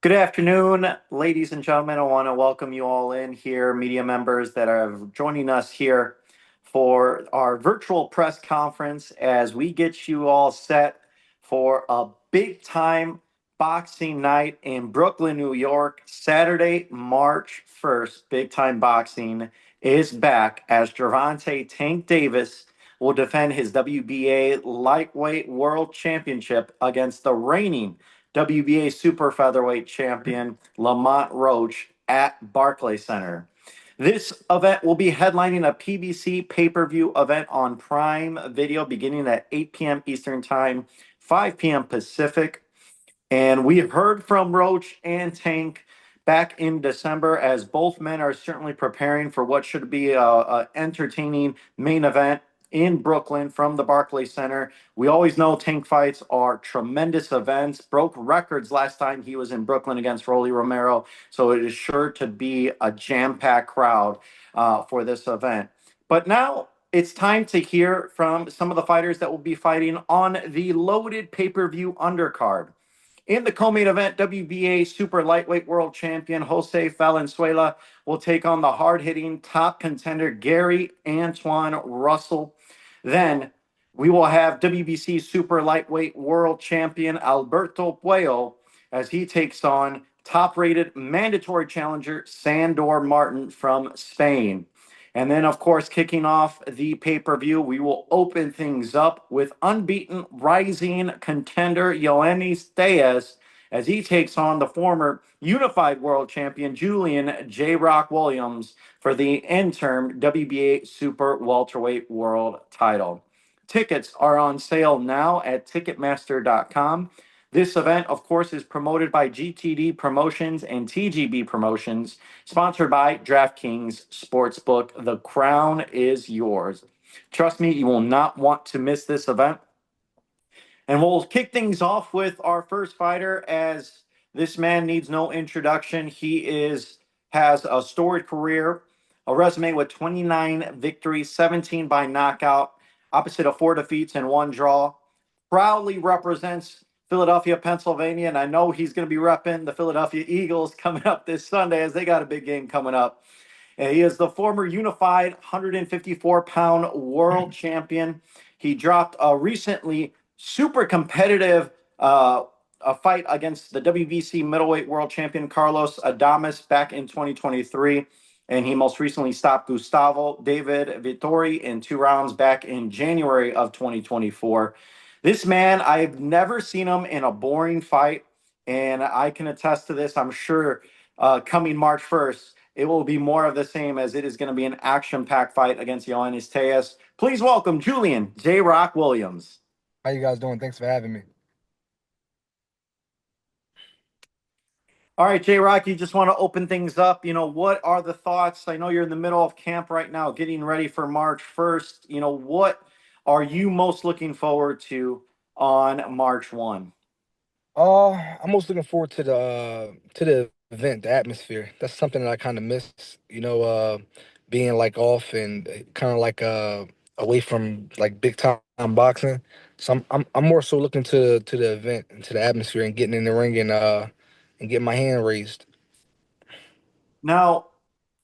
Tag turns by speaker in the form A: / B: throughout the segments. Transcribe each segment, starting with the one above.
A: Good afternoon, ladies and gentlemen. I want to welcome you all in here, media members that are joining us here for our virtual press conference as we get you all set for a big time boxing night in Brooklyn, New York. Saturday, March 1st, big time boxing is back as Gervonta Tank Davis will defend his WBA Lightweight World Championship against the reigning WBA Super Featherweight champion Lamont Roach at Barclays Center. This event will be headlining a PBC pay-per-view event on Prime Video beginning at 8 p.m. Eastern Time, 5 p.m. Pacific. And we have heard from Roach and Tank back in December as both men are certainly preparing for what should be a entertaining main event in Brooklyn from the Barclays Center. We always know tank fights are tremendous events, broke records last time he was in Brooklyn against Rolly Romero. So it is sure to be a jam-packed crowd for this event. But now it's time to hear from some of the fighters that will be fighting on the loaded pay-per-view undercard. In the co-main event, WBA Super Lightweight World Champion José Valenzuela will take on the hard-hitting top contender Gary Antuanne Russell. Then we will have WBC Super Lightweight World Champion Alberto Puello as he takes on top-rated mandatory challenger Sandor Martín from Spain. And then, of course, kicking off the pay-per-view, we will open things up with unbeaten rising contender Yoenis Téllez as he takes on the former unified world champion Julian J-Rock Williams for the interim WBA Super Welterweight World title. Tickets are on sale now at Ticketmaster.com. This event, of course, is promoted by GTD Promotions and TGB Promotions, sponsored by DraftKings Sportsbook. The crown is yours. Trust me, you will not want to miss this event. And we'll kick things off with our first fighter, as this man needs no introduction. He has a storied career, a resume with 29 victories, 17 by knockout, opposite of 4 defeats and 1 draw. Proudly represents Philadelphia, Pennsylvania, and I know he's going to be repping the Philadelphia Eagles coming up this Sunday as they got a big game coming up. And he is the former unified 154-pound world champion. He dropped a recently super competitive a fight against the WBC middleweight world champion Carlos Adames back in 2023. And he most recently stopped Gustavo David Vittori in 2 rounds back in January of 2024. This man, I've never seen him in a boring fight, and I can attest to this. I'm sure coming March 1st, it will be more of the same, as it is going to be an action-packed fight against Yoenis Téllez. Please welcome Julian J-Rock Williams.
B: How you guys doing? Thanks for having me.
A: All right, J-Rock, you just want to open things up. What are the thoughts? I know you're in the middle of camp right now, getting ready for March 1st. What are you most looking forward to on March 1?
B: I'm most looking forward to the event, the atmosphere. That's something that I kind of miss, being like off and kind of like away from like big time boxing. So I'm more so looking to the event and to the atmosphere and getting in the ring and getting my hand raised.
A: Now,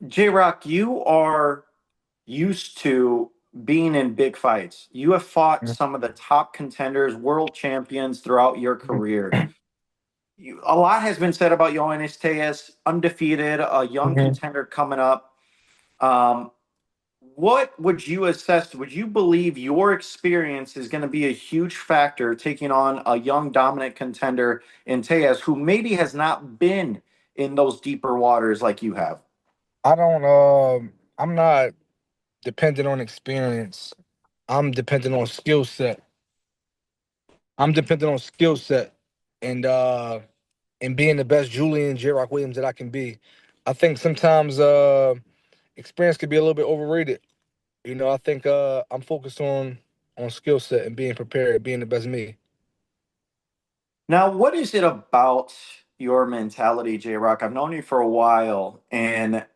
A: J-Rock, you are used to being in big fights. You have fought
B: Mhm.
A: some of the top contenders, world champions throughout your
B: Mhm.
A: career. A lot has been said about Yoenis Téllez, undefeated, a young
B: Mhm.
A: contender coming up. Um, what would you assess? Would you believe your experience is going to be a huge factor taking on a young dominant contender in Téllez, who maybe has not been in those deeper waters like you have?
B: I don't. I'm not dependent on experience. I'm dependent on skill set. I'm dependent on skill set and being the best Julian J Rock Williams that I can be. I think sometimes experience could be a little bit overrated. I think I'm focused on skill set and being prepared, being the best me.
A: Now, what is it about your mentality, J Rock? I've known you for a while, and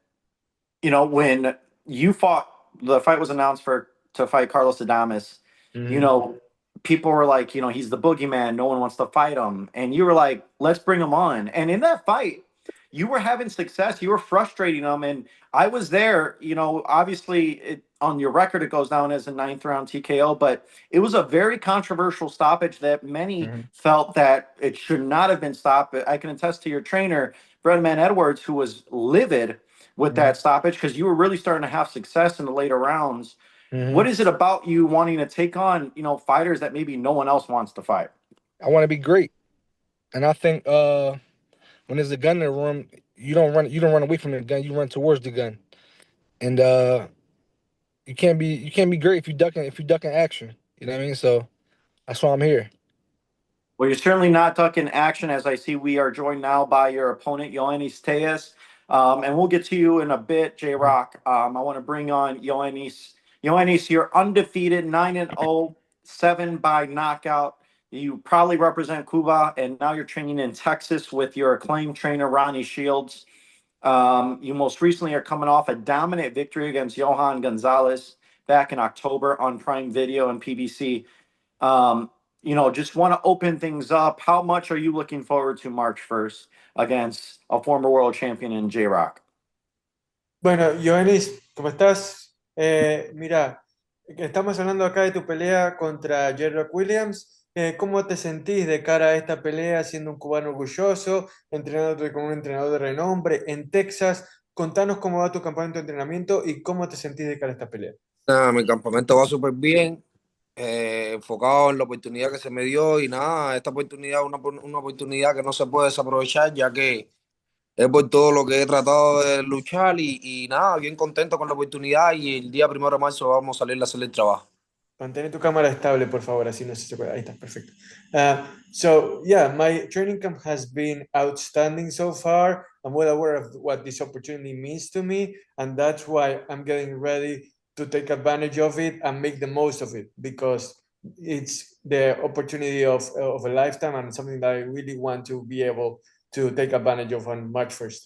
A: when you fought, the fight was announced for to fight Carlos Adames. You
B: Hmm.
A: know, people were like, he's the boogeyman. No one wants to fight him. And you were like, let's bring him on. And in that fight, you were having success. You were frustrating him. And I was there, obviously on your record, it goes down as a ninth round TKO, but it was a very controversial stoppage that many felt that it should not have been stopped. But I can attest to your trainer, Breadman Edwards, who was livid with that stoppage because you were really starting to have success in the later rounds. What is it about you wanting to take on, fighters that maybe no one else wants to fight?
B: I want to be great. And I think when there's a gun in the room, you don't run away from the gun, you run towards the gun. And you can't be great if you ducking action. You know what I mean? So that's why I'm here.
A: Well, you're certainly not ducking action, as I see we are joined now by your opponent, Yoenis Téllez. And we'll get to you in a bit, J-Rock. I want to bring on Yoenis. Yoenis, you're undefeated, 9-0, 7 by knockout. You probably represent Cuba, and now you're training in Texas with your acclaimed trainer, Ronnie Shields. You most recently are coming off a dominant victory against Johan Gonzalez back in October on Prime Video and PBC. Just want to open things up. How much are you looking forward to March 1st against a former world champion in J-Rock?
C: Bueno, Yoenis, ¿cómo estás? Mira, estamos hablando acá de tu pelea contra Gervonta Williams. ¿Cómo te sentís de cara a esta pelea siendo un cubano orgulloso, entrenándote con un entrenador de renombre en Texas? Contanos cómo va tu campamento de entrenamiento y cómo te sentís de cara a esta pelea.
D: Nada, mi campamento va súper bien, enfocado en la oportunidad que se me dio y nada, esta oportunidad es una oportunidad que no se puede desaprovechar ya que es por todo lo que he tratado de luchar y nada, bien contento con la oportunidad y el día 1 de marzo vamos a salir a hacer el trabajo.
C: Mantén tu cámara estable, por favor, así no se puede. Ahí está, perfecto. So, yeah, my training camp has been outstanding so far. I'm well aware of what this opportunity means to me, and that's why I'm getting ready to take advantage of it and make the most of it, because it's the opportunity of a lifetime and something that I really want to be able to take advantage of on March 1st.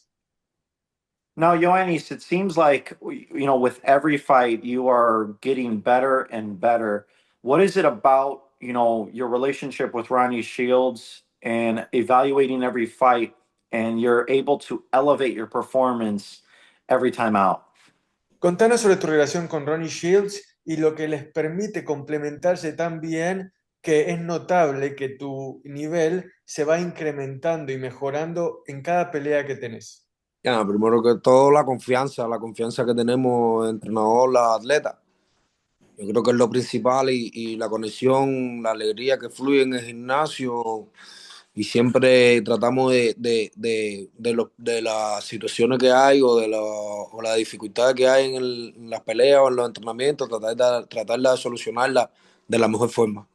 A: Now, Yoenis, it seems like, with every fight, you are getting better and better. What is it about, your relationship with Ronnie Shields and evaluating every fight, and you're able to elevate your performance every time out?
C: Contanos sobre tu relación con Ronnie Shields y lo que les permite complementarse tan bien que es notable que tu nivel se va incrementando y mejorando en cada pelea que tenés.
D: Ya, primero que todo la confianza que tenemos entrenador, la atleta. Yo creo que es lo principal y la conexión, la alegría que fluye en el gimnasio y siempre tratamos de las situaciones que hay o las dificultades que hay en las peleas o en los entrenamientos, tratar de solucionarlas de la mejor forma.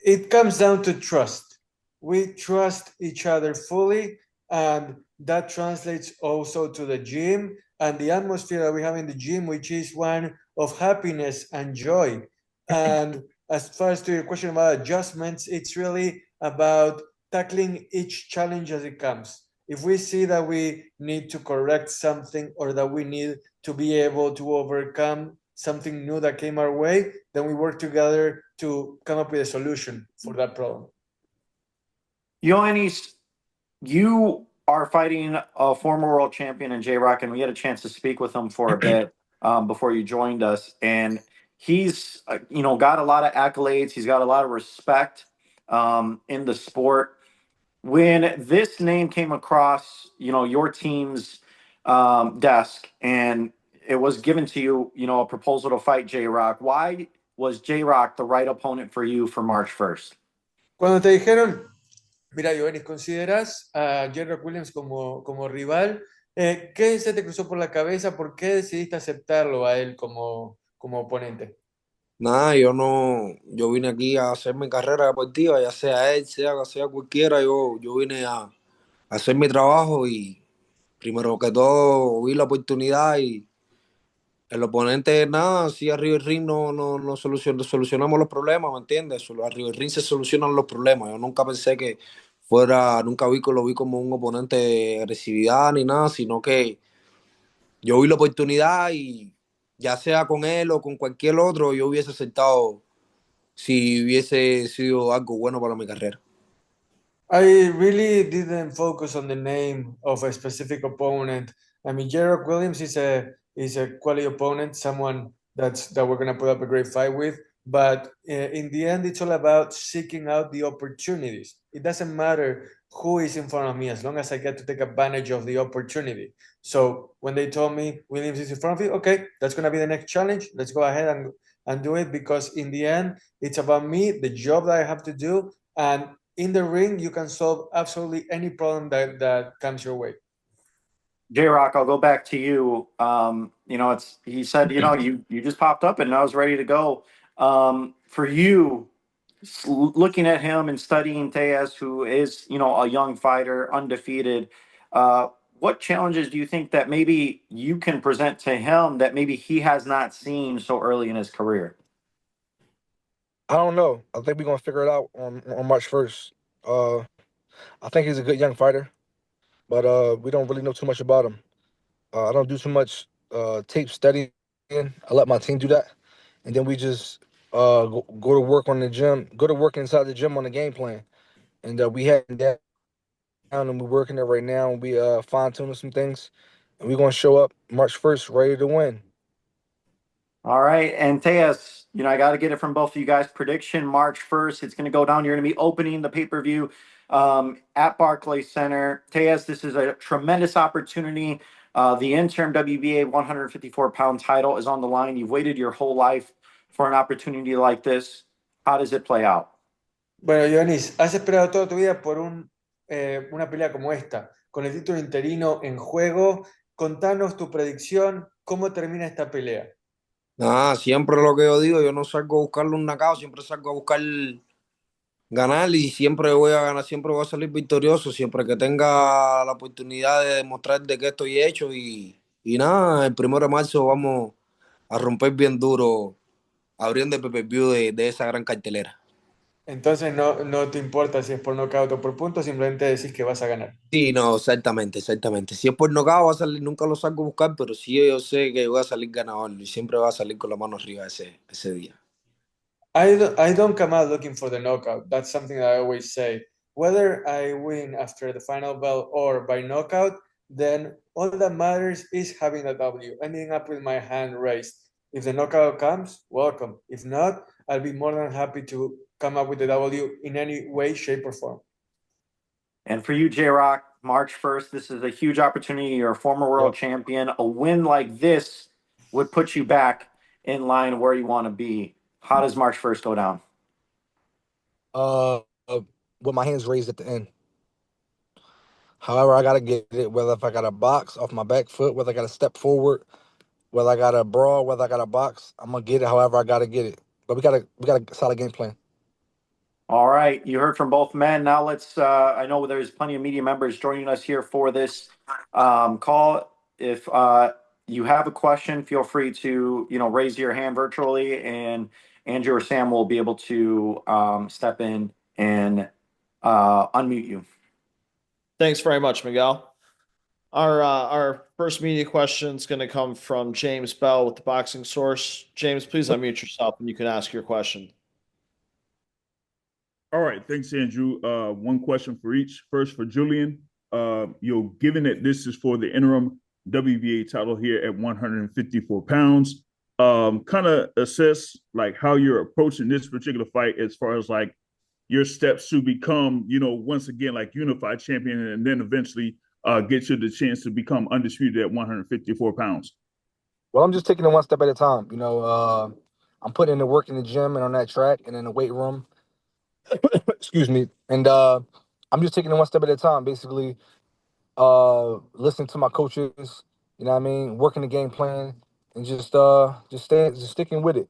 C: It comes down to trust. We trust each other fully, and that translates also to the gym and the atmosphere that we have in the gym, which is one of happiness and joy. And as far as to your question about adjustments, it's really about tackling each challenge as it comes. If we see that we need to correct something or that we need to be able to overcome something new that came our way, then we work together to come up with a solution for that problem.
A: Yoenis, you are fighting a former world champion in J-Rock, and we had a chance to speak with him for a bit before you joined us. And he's, got a lot of accolades. He's got a lot of respect in the sport. When this name came across, your team's desk, and it was given to you, a proposal to fight J-Rock, why was J-Rock the right opponent for you for March 1st?
C: Cuando te dijeron, mira, Yoenis, ¿consideras a Gervonta Williams como rival? ¿Qué se te cruzó por la cabeza? ¿Por qué decidiste aceptarlo a él como oponente?
D: Nada, yo vine aquí a hacer mi carrera deportiva, ya sea él, sea cualquiera, yo vine a hacer mi trabajo y primero que todo vi la oportunidad y el oponente, nada, si arriba del ring no solucionamos los problemas, ¿me entiendes? Arriba del ring se solucionan los problemas. Yo nunca pensé que lo vi como un oponente de agresividad ni nada, sino que yo vi la oportunidad y ya sea con él o con cualquier otro, yo hubiese aceptado si hubiese sido algo bueno para mi carrera.
C: I really didn't focus on the name of a specific opponent. I mean, Gerald Williams is a quality opponent, someone that we're gonna put up a great fight with. But in the end, it's all about seeking out the opportunities. It doesn't matter who is in front of me as long as I get to take advantage of the opportunity. So when they told me Williams is in front of you, okay, that's gonna be the next challenge. Let's go ahead and do it, because in the end, it's about me, the job that I have to do, and in the ring, you can solve absolutely any problem that comes your way.
A: J-Rock, I'll go back to you. He said, you just popped up and I was ready to go. For you, looking at him and studying Téllez, who is, a young fighter, undefeated, what challenges do you think that maybe you can present to him that maybe he has not seen so early in his career?
B: I don't know. I think we're gonna figure it out on March 1st. I think he's a good young fighter, but we don't really know too much about him. I don't do too much tape studying. I let my team do that, and then we just go to work on the gym, go to work inside the gym on the game plan, and we had that down, and we're working it right now, and we fine tuning some things, and we're gonna show up March 1st ready to win.
A: All right. And Téllez, I got to get it from both of you guys. Prediction March 1st. It's going to go down. You're going to be opening the pay-per-view at Barclays Center. Téllez, this is a tremendous opportunity. The interim WBA 154-pound title is on the line. You've waited your whole life for an opportunity like this. How does it play out?
C: Bueno, Yoenis, has esperado toda tu vida por una pelea como esta, con el título interino en juego. Contanos tu predicción, ¿cómo termina esta pelea?
D: Nada, siempre lo que yo digo, yo no salgo a buscarle un knockout, siempre salgo a buscar ganar y siempre voy a ganar, siempre voy a salir victorioso, siempre que tenga la oportunidad de demostrar de qué estoy hecho y nada, el 1 de marzo vamos a romper bien duro abriendo el pay-per-view de esa gran cartelera.
C: Entonces no te importa si es por nocaut o por punto, simplemente decís que vas a ganar.
D: Sí, no, exactamente, exactamente. Si es por nocaut va a salir, nunca lo salgo a buscar, pero sí yo sé que voy a salir ganador y siempre va a salir con la mano arriba ese día.
C: I don't come out looking for the knockout. That's something that I always say. Whether I win after the final bell or by knockout, then all that matters is having a W, ending up with my hand raised. If the knockout comes, welcome. If not, I'll be more than happy to come up with the W in any way, shape, or form.
A: And for you, J-Rock, March 1st, this is a huge opportunity. You're a former world champion. A win like this would put you back in line where you want to be. How does March 1st go down?
B: With my hands raised at the end. However, I gotta get it. Whether if I got a box off my back foot, whether I got to step forward, whether I got a brawl, whether I got a box, I'm gonna get it. However, I gotta get it. But we got a solid game plan.
A: All right, you heard from both men. Now let's. I know there's plenty of media members joining us here for this call. If you have a question, feel free to raise your hand virtually, and Andrew or Sam will be able to step in and unmute you.
E: Thanks very much, Miguel. Our first media question is going to come from James Bell with the Boxing Source. James, please unmute yourself and you can ask your question.
F: All right, thanks, Andrew. One question for each. First, for Julian, given that this is for the interim WBA title here at 154 pounds, kind of assess like how you're approaching this particular fight as far as like your steps to become, once again, like unified champion, and then eventually get you the chance to become undisputed at 154 pounds.
B: Well, I'm just taking it one step at a time. I'm putting in the work in the gym and on that track and in the weight room. Excuse me. And I'm just taking it one step at a time, basically listening to my coaches, working the game plan and just sticking with it.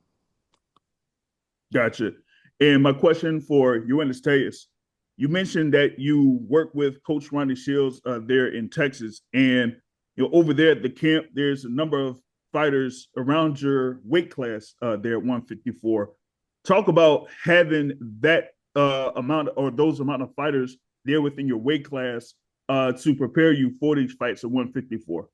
F: Gotcha. And my question for Yoenis Téllez, you mentioned that you work with Coach Ronnie Shields there in Texas, and over there at the camp, there's a number of fighters around your weight class there at 154. Talk about having that those amount of fighters there within your weight class to prepare you for these fights at 154.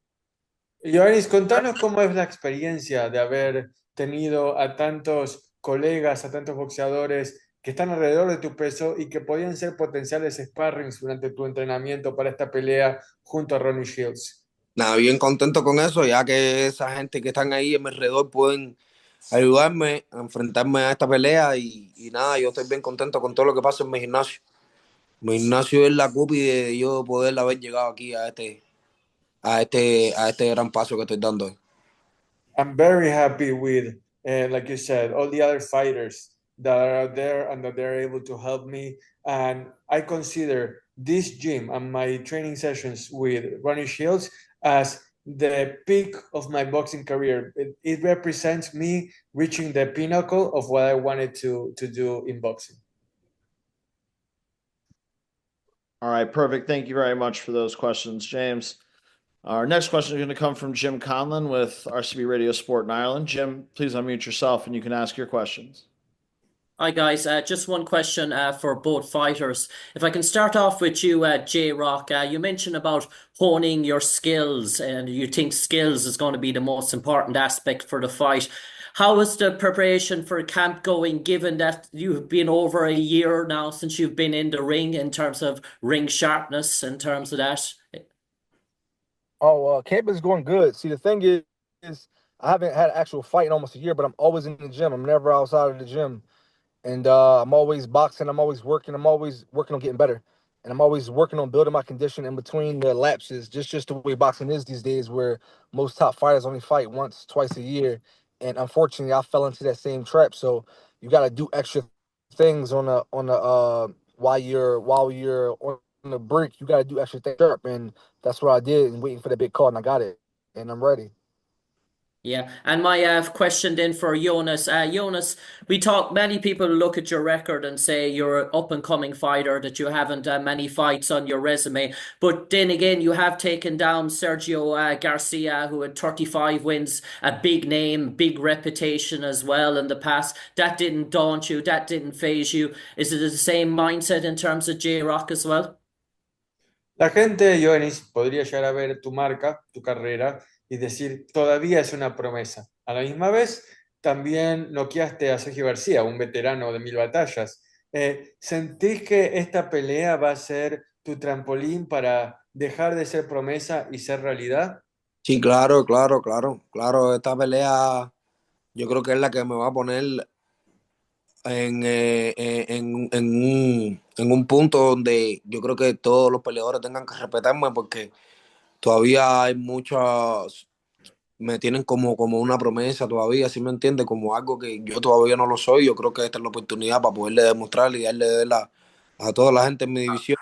C: Yoenis, contanos cómo es la experiencia de haber tenido a tantos colegas, a tantos boxeadores que están alrededor de tu peso y que podían ser potenciales sparrings durante tu entrenamiento para esta pelea junto a Ronnie Shields?
D: Nada, bien contento con eso, ya que esa gente que están ahí a mi alrededor pueden ayudarme a enfrentarme a esta pelea y nada, yo estoy bien contento con todo lo que pasa en mi gimnasio. Mi gimnasio es la cúpide de yo poder haber llegado aquí a este gran paso que estoy dando hoy.
C: I'm very happy with, like you said, all the other fighters that are out there and that they're able to help me. And I consider this gym and my training sessions with Ronnie Shields as the peak of my boxing career. It represents me reaching the pinnacle of what I wanted to do in boxing.
E: All right, perfect. Thank you very much for those questions, James. Our next question is going to come from Jim Conlon with RCB Radio Sport in Ireland. Jim, please unmute yourself and you can ask your questions.
G: Hi guys, just one question for both fighters. If I can start off with you, J-Rock, you mentioned about honing your skills and you think skills is going to be the most important aspect for the fight. How is the preparation for camp going, given that you've been over a year now since you've been in the ring, in terms of ring sharpness, in terms of that?
B: Camp is going good. See, the thing is I haven't had an actual fight in almost a year, but I'm always in the gym. I'm never outside of the gym. And I'm always boxing. I'm always working. I'm always working on getting better. And I'm always working on building my condition in between the lapses, just the way boxing is these days, where most top fighters only fight once, twice a year. And unfortunately, I fell into that same trap. So you got to do extra things while you're on the break. You got to do extra things sharp, and that's what I did. And waiting for the big call, and I got it, and I'm ready.
G: Yeah, and my question then for Yoenis. Yoenis, many people look at your record and say you're an up-and-coming fighter, that you haven't many fights on your resume. But then again, you have taken down Sergio Garcia, who had 35 wins, a big name, big reputation as well in the past. That didn't daunt you, that didn't faze you. Is it the same mindset in terms of J-Rock as well?
C: La gente, Yoenis, podría llegar a ver tu marca, tu carrera, y decir, todavía es una promesa. A la misma vez, también noqueaste a Sergio García, un veterano de 1000 batallas. ¿Sentís que esta pelea va a ser tu trampolín para dejar de ser promesa y ser realidad?
D: Sí, claro. Esta pelea yo creo que es la que me va a poner en un punto donde yo creo que todos los peleadores tengan que respetarme, porque todavía hay muchos, me tienen como una promesa todavía, ¿sí me entiende? Como algo que yo todavía no lo soy. Yo creo que esta es la oportunidad para poderle demostrar y a toda la gente en mi división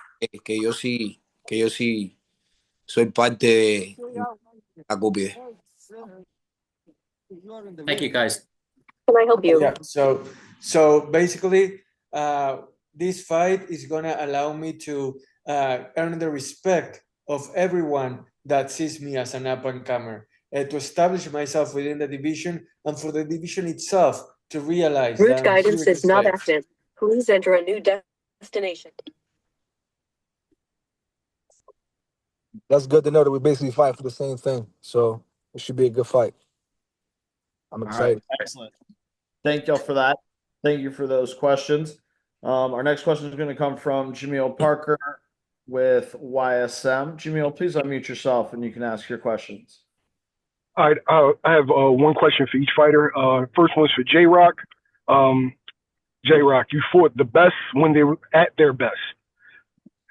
D: que yo sí soy parte de la cúpide.
G: Thank you, guys. Can I help you?
C: Yeah, so basically, this fight is gonna allow me to earn the respect of everyone that sees me as an up-and-comer, to establish myself within the division, and for the division itself to realize
H: Route guidance is not active. Please enter a new destination.
B: That's good to know that we basically fight for the same thing. So it should be a good fight. I'm excited.
E: All right, excellent. Thank you for that. Thank you for those questions. Our next question is going to come from Jameel Parker with YSM. Jameel, please unmute yourself and you can ask your questions.
I: All right, I have one question for each fighter. First one's for J-Rock. J-Rock, you fought the best when they were at their best.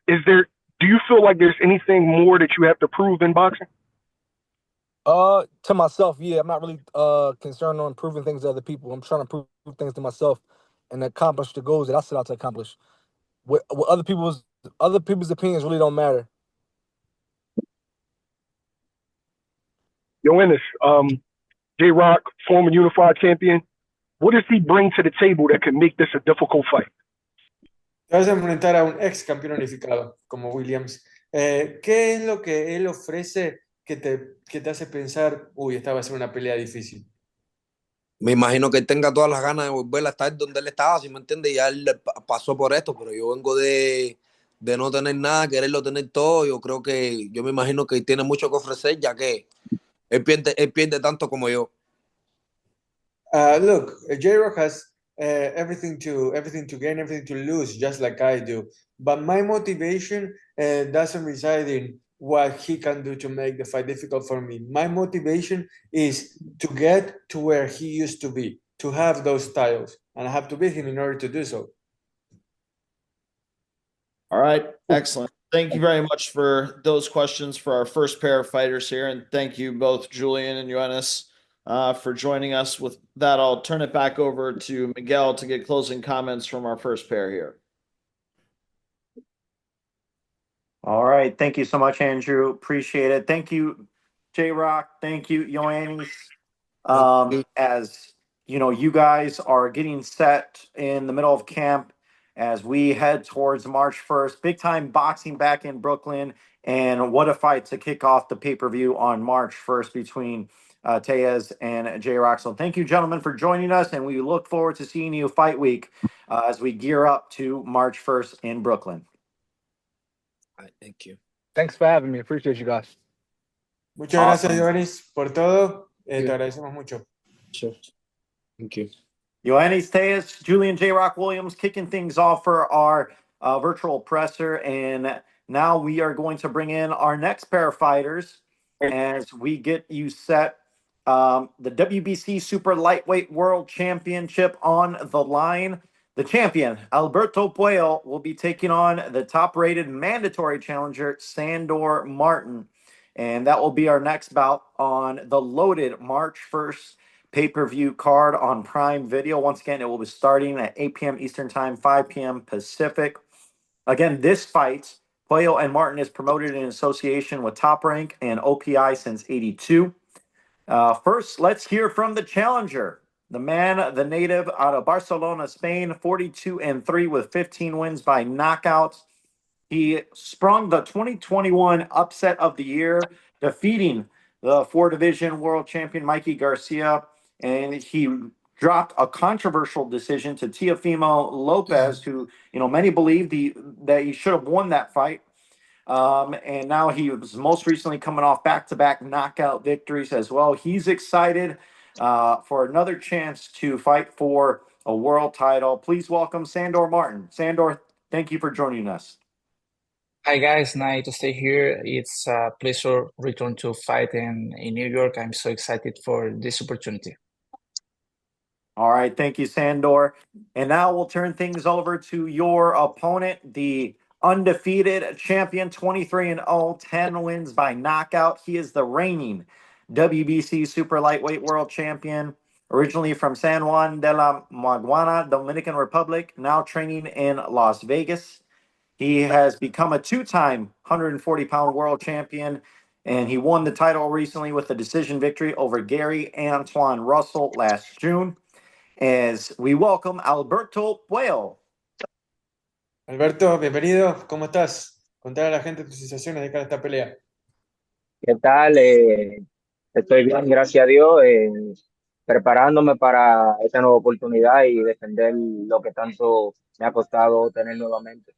I: Do you feel like there's anything more that you have to prove in boxing?
B: To myself, yeah. I'm not really concerned on proving things to other people. I'm trying to prove things to myself and accomplish the goals that I set out to accomplish. What other people's opinions really don't matter.
I: Yoenis, J-Rock, former unified champion. What does he bring to the table that can make this a difficult fight?
C: Te vas a enfrentar a un ex campeón unificado como Williams. ¿Qué es lo que él ofrece que te hace pensar, uy, esta va a ser una pelea difícil?
D: Me imagino que él tenga todas las ganas de volver a estar donde él estaba, si me entiende. Ya él pasó por esto, pero yo vengo de no tener nada, quererlo tener todo. Yo me imagino que tiene mucho que ofrecer, ya que él pierde tanto como yo.
C: Look, J-Rock has everything to gain, everything to lose, just like I do. But my motivation doesn't reside in what he can do to make the fight difficult for me. My motivation is to get to where he used to be, to have those titles, and I have to beat him in order to do so.
E: All right, excellent. Thank you very much for those questions for our first pair of fighters here, and thank you both, Julian and Yoenis, for joining us. With that, I'll turn it back over to Miguel to get closing comments from our first pair here.
A: All right. Thank you so much, Andrew. Appreciate it. Thank you, J-Rock. Thank you, Yoenis. As you know, you guys are getting set in the middle of camp as we head towards March 1st. Big time boxing back in Brooklyn. And what a fight to kick off the pay-per-view on March 1st between Téllez and J-Rock. So thank you, gentlemen, for joining us. And we look forward to seeing you fight week as we gear up to March 1st in Brooklyn.
D: All right, thank you.
B: Thanks for having me. Appreciate you guys.
C: Muchas
A: Awesome.
C: gracias, Yoenis, por todo. Te agradecemos mucho.
D: Sure. Thank you.
A: Yoenis Téllez, Julian J-Rock Williams kicking things off for our virtual presser. And now we are going to bring in our next pair of fighters as we get you set. The WBC Super Lightweight World Championship on the line. The champion, Alberto Puello, will be taking on the top-rated mandatory challenger, Sandor Martín. And that will be our next bout on the loaded March 1st pay-per-view card on Prime Video. Once again, it will be starting at 8 p.m. Eastern Time, 5 p.m. Pacific. Again, this fight, Puello and Martin, is promoted in association with Top Rank and OPI since '82. First, let's hear from the challenger, the man, the native out of Barcelona, Spain, 42-3 with 15 wins by knockouts. He sprung the 2021 upset of the year, defeating the 4-division world champion Mikey Garcia, and he dropped a controversial decision to Teofimo Lopez, who, you know, many believed that he should have won that fight. And now he was most recently coming off back-to-back knockout victories as well. He's excited for another chance to fight for a world title. Please welcome Sandor Martín. Sandor, thank you for joining us.
J: Hi guys, nice to stay here. It's a pleasure return to fight in New York. I'm so excited for this opportunity.
A: All right, thank you, Sandor. And now we'll turn things over to your opponent, the undefeated champion, 23-0, 10 wins by knockout. He is the reigning WBC Super Lightweight World Champion, originally from San Juan de la Maguana, Dominican Republic, now training in Las Vegas. He has become a two-time 140-pound world champion, and he won the title recently with a decision victory over Gary Antuanne Russell last June. As we welcome Alberto Puo.
C: Alberto, bienvenido. ¿Cómo estás? Contar a la gente tus sensaciones de cara a esta pelea.
K: ¿Qué tal? Estoy bien, gracias a Dios, preparándome para esta nueva oportunidad y defender lo que tanto me ha costado tener nuevamente.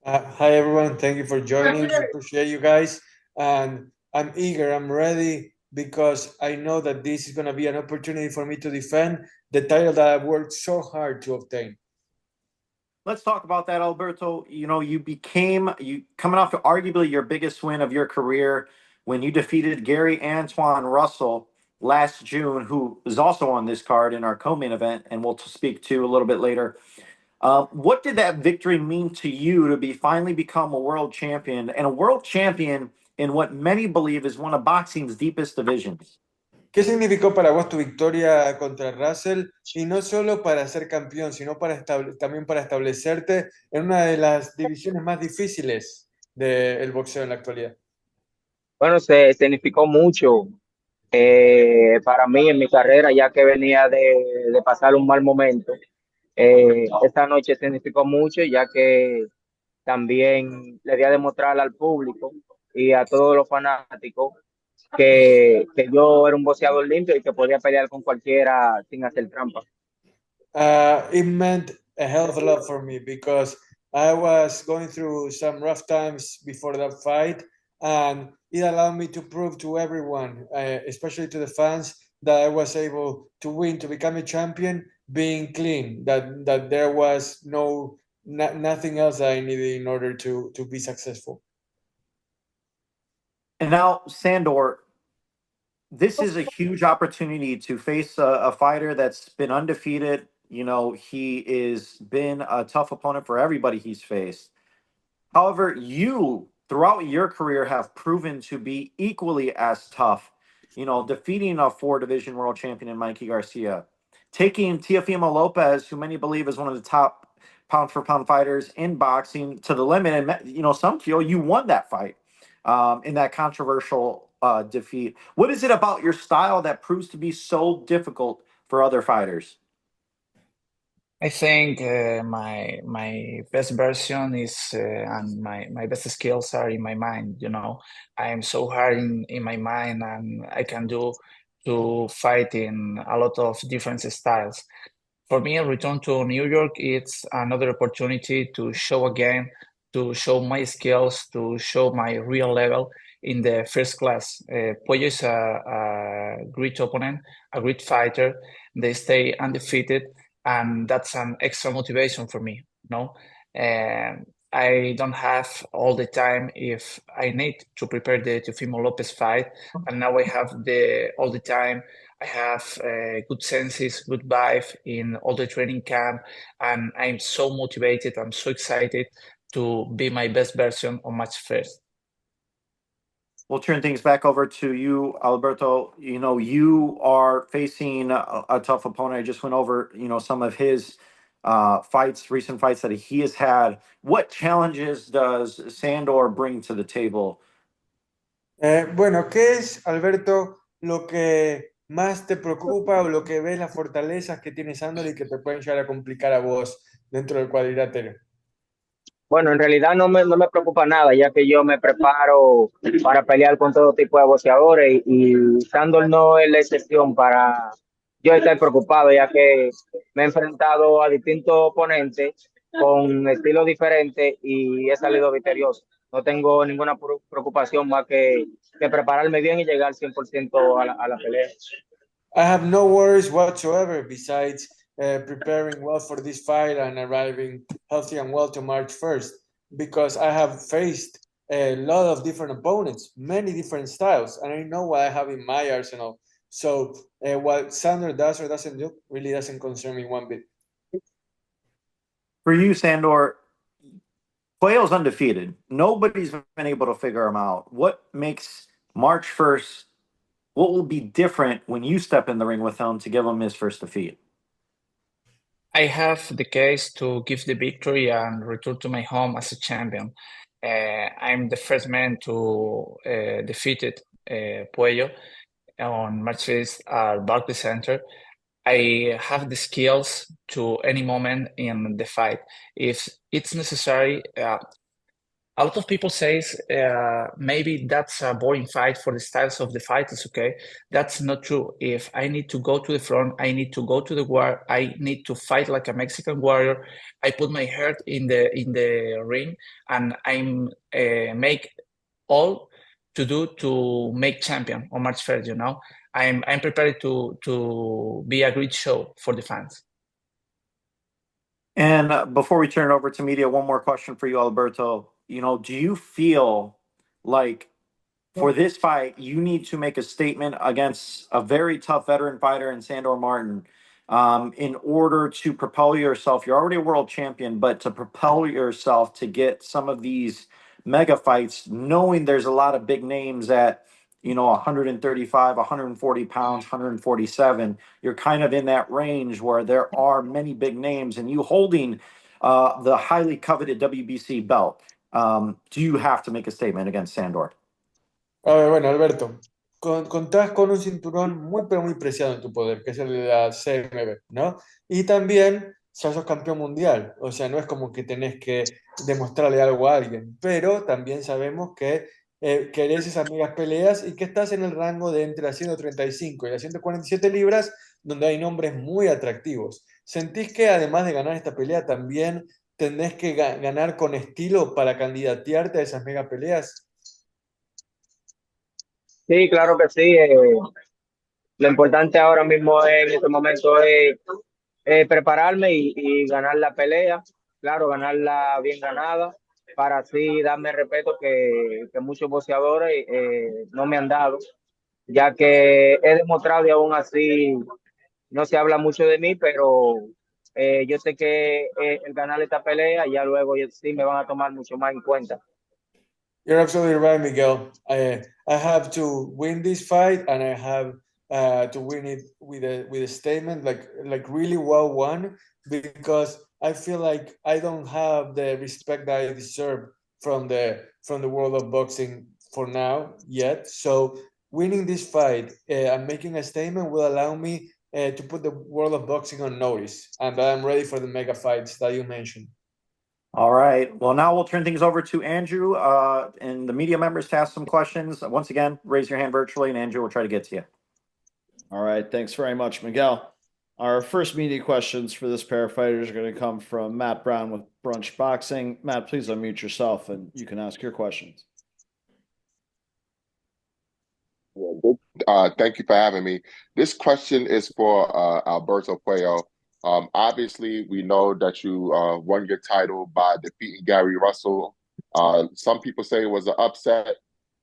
C: Hi everyone, thank you for joining. I appreciate you guys, and I'm eager, I'm ready, because I know that this is going to be an opportunity for me to defend the title that I've worked so hard to obtain.
A: Let's talk about that, Alberto. You know, you coming off arguably your biggest win of your career when you defeated Gary Antuanne Russell last June, who is also on this card in our co-main event, and we'll speak to a little bit later. What did that victory mean to you to finally become a world champion, and a world champion in what many believe is one of boxing's deepest divisions?
C: ¿Qué significó para vos tu victoria contra Russell? Y no solo para ser campeón, sino también para establecerte en una de las divisiones más difíciles del boxeo en la actualidad.
K: Bueno, se significó mucho para mí en mi carrera, ya que venía de pasar un mal momento. Esta noche significó mucho, ya que también le di a demostrar al público y a todos los fanáticos que yo era un boxeador limpio y que podía pelear con cualquiera sin hacer trampa.
C: It meant a hell of a lot for me, because I was going through some rough times before that fight, and it allowed me to prove to everyone, especially to the fans, that I was able to win, to become a champion, being clean, that there was nothing else that I needed in order to be successful.
A: And now, Sandor, this is a huge opportunity to face a fighter that's been undefeated. You know, he is been a tough opponent for everybody he's faced. However, you throughout your career have proven to be equally as tough. You know, defeating a four-division world champion in Mikey Garcia, taking Teofimo Lopez, who many believe is one of the top pound-for-pound fighters in boxing, to the limit, and you know some feel you won that fight in that controversial defeat. What is it about your style that proves to be so difficult for other fighters?
J: I think my best version is and my best skills are in my mind. You know, I am so hard in my mind, and I can do to fight in a lot of different styles. For me, a return to New York, it's another opportunity to show again, to show my skills, to show my real level in the first class. Puello is a great opponent, a great fighter. They stay undefeated, and that's an extra motivation for me. No, and I don't have all the time if I need to prepare the Teofimo Lopez fight, and now I have all the time. I have good senses, good vibe in all the training camp, and I'm so motivated. I'm so excited to be my best version on March 1st.
A: We'll turn things back over to you, Alberto. You know, you are facing a tough opponent. I just went over, you know, some of his fights, recent fights that he has had. What challenges does Sandor bring to the table?
C: Bueno, ¿qué es, Alberto, lo que más te preocupa o lo que ves las fortalezas que tiene Sandor y que te pueden llegar a complicar a vos dentro del cuadrilátero?
K: Bueno, en realidad no me preocupa nada, ya que yo me preparo para pelear con todo tipo de boxeadores y Sandor no es la excepción para yo estar preocupado, ya que me he enfrentado a distintos oponentes con estilos diferentes y he salido victorioso. No tengo ninguna preocupación más que prepararme bien y llegar 100% a la pelea.
C: I have no worries whatsoever besides preparing well for this fight and arriving healthy and well to March 1st, because I have faced a lot of different opponents, many different styles, and I know what I have in my arsenal. So what Sandor does or doesn't do really doesn't concern me one bit.
A: For you, Sandor, Puello's undefeated. Nobody's been able to figure him out. What makes March 1st, what will be different when you step in the ring with him to give him his first defeat?
J: I have the case to give the victory and return to my home as a champion. I'm the first man to defeat Puello on March 5th at Barclays Center. I have the skills to any moment in the fight. If it's necessary, a lot of people says maybe that's a boring fight for the styles of the fight. It's okay. That's not true. If I need to go to the front, I need to go to the war. I need to fight like a Mexican warrior. I put my heart in the ring, and I'm make all to do to make champion on March 1st. You know, I'm prepared to be a great show for the fans.
A: And before we turn it over to media, one more question for you, Alberto. You know, do you feel like for this fight, you need to make a statement against a very tough veteran fighter in Sandor Martín in order to propel yourself? You're already a world champion, but to propel yourself to get some of these mega fights, knowing there's a lot of big names at, you know, 135, 140 pounds, 147. You're kind of in that range where there are many big names, and you holding the highly coveted WBC belt. Do you have to make a statement against Sandor?
C: A ver, bueno, Alberto, contás con un cinturón muy, pero muy preciado en tu poder, que es el de la CMB, ¿no? Y también ya sos campeón mundial, o sea, no es como que tenés que demostrarle algo a alguien, pero también sabemos que querés esas megas peleas y que estás en el rango de entre las 135 y las 147 libras, donde hay nombres muy atractivos. ¿Sentís que además de ganar esta pelea también tenés que ganar con estilo para candidatearte a esas mega peleas?
K: Sí, claro que sí. Lo importante ahora mismo en este momento es prepararme y ganar la pelea, claro, ganarla bien ganada, para así darme el respeto que muchos boxeadores no me han dado, ya que he demostrado y aún así no se habla mucho de mí, pero yo sé que el ganar esta pelea ya luego sí me van a tomar mucho más en cuenta.
C: You're absolutely right, Miguel. I have to win this fight, and I have to win it with a statement like really well won, because I feel like I don't have the respect that I deserve from the world of boxing for now yet. So winning this fight and making a statement will allow me to put the world of boxing on notice, and I'm ready for the mega fights that you mentioned.
A: All right. Well, now we'll turn things over to Andrew and the media members to ask some questions. Once again, raise your hand virtually, and Andrew will try to get to you.
E: All right. Thanks very much, Miguel. Our first media questions for this pair of fighters are going to come from Matt Brown with Brunch Boxing. Matt, please unmute yourself and you can ask your questions.
L: Thank you for having me. This question is for Alberto Puello. Obviously, we know that you won your title by defeating Gary Russell. Some people say it was an upset,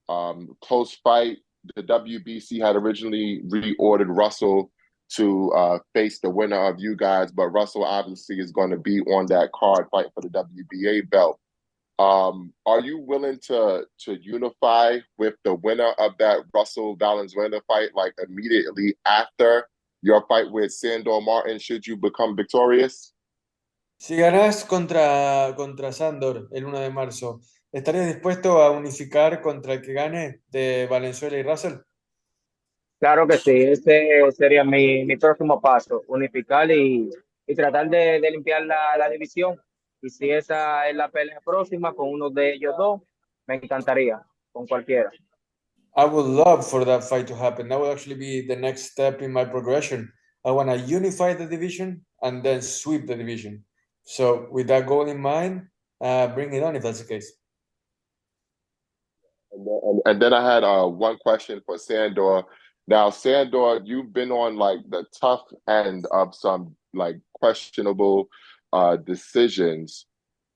L: close fight. The WBC had originally reordered Russell to face the winner of you guys, but Russell obviously is going to be on that card fighting for the WBA belt. Are you willing to unify with the winner of that Russell Valenzuela fight, like immediately after your fight with Sandor Martín, should you become victorious?
C: Si ganás contra Sandor el 1 de marzo, ¿estarías dispuesto a unificar contra el que gane de Valenzuela y Russell?
K: Claro que sí, ese sería mi próximo paso, unificar y tratar de limpiar la división. Y si esa es la pelea próxima con uno de ellos dos, me encantaría, con cualquiera.
C: I would love for that fight to happen. That will actually be the next step in my progression. I want to unify the division and then sweep the division. So with that goal in mind, bring it on if that's the case.
L: And then I had one question for Sandor. Now, Sandor, you've been on like the tough end of some like questionable decisions.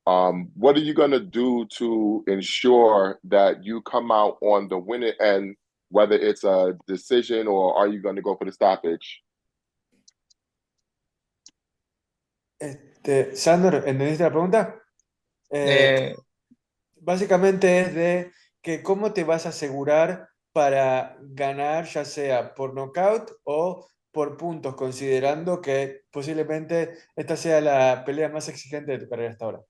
L: What are you going to do to ensure that you come out on the winning end, whether it's a decision or are you going to go for the stoppage?
C: Sandor, ¿entendiste la pregunta? Básicamente es de que cómo te vas a asegurar para ganar, ya sea por nocaut o por puntos, considerando que posiblemente esta sea la pelea más exigente de tu carrera hasta ahora.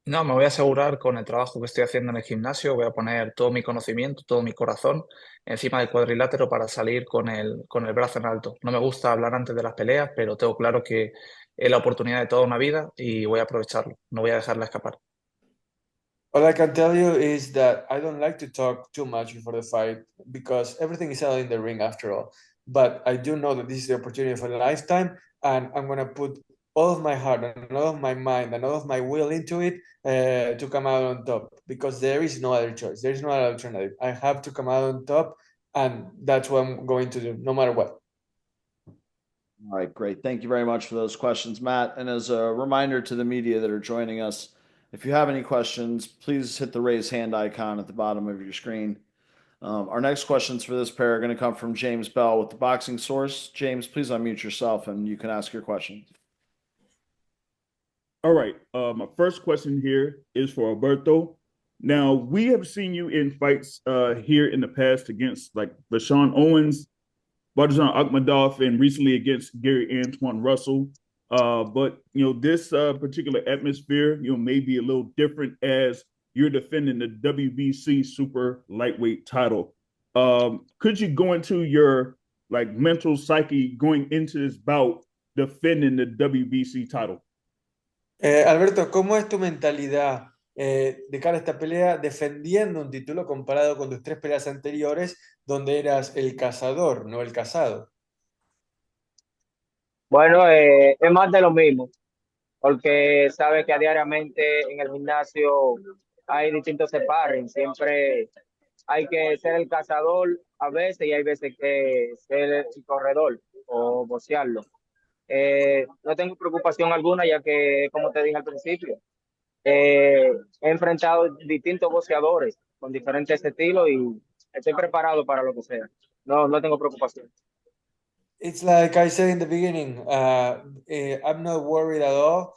J: No, me voy a asegurar con el trabajo que estoy haciendo en el gimnasio, voy a poner todo mi conocimiento, todo mi corazón encima del cuadrilátero para salir con el brazo en alto. No me gusta hablar antes de las peleas, pero tengo claro que es la oportunidad de toda una vida y voy a aprovecharlo, no voy a dejarla escapar.
C: All I can tell you is that I don't like to talk too much before the fight because everything is out in the ring after all. But I do know that this is the opportunity for a lifetime, and I'm going to put all of my heart and all of my mind and all of my will into it to come out on top, because there is no other choice. There is no other alternative. I have to come out on top, and that's what I'm going to do, no matter what.
E: All right, great. Thank you very much for those questions, Matt. And as a reminder to the media that are joining us, if you have any questions, please hit the raise hand icon at the bottom of your screen. Our next questions for this pair are going to come from James Bell with the Boxing Source. James, please unmute yourself and you can ask your questions.
F: All right. My first question here is for Alberto. Now, we have seen you in fights here in the past against like Rashawn Owens, Barzan Akhmadov, and recently against Gary Antuanne Russell. But, this particular atmosphere, may be a little different as you're defending the WBC super lightweight title. Could you go into your mental psyche going into this bout defending the WBC title?
C: Alberto, ¿cómo es tu mentalidad de cara a esta pelea defendiendo un título comparado con tus 3 peleas anteriores donde eras el cazador, no el cazado?
K: Bueno, es más de lo mismo, porque sabe que diariamente en el gimnasio hay distintos sparring, siempre hay que ser el cazador a veces y hay veces que ser el corredor o bocearlo. No tengo preocupación alguna, ya que, como te dije al principio, he enfrentado distintos boxeadores con diferentes estilos y estoy preparado para lo que sea. No tengo preocupación.
C: It's like I said in the beginning, I'm not worried at all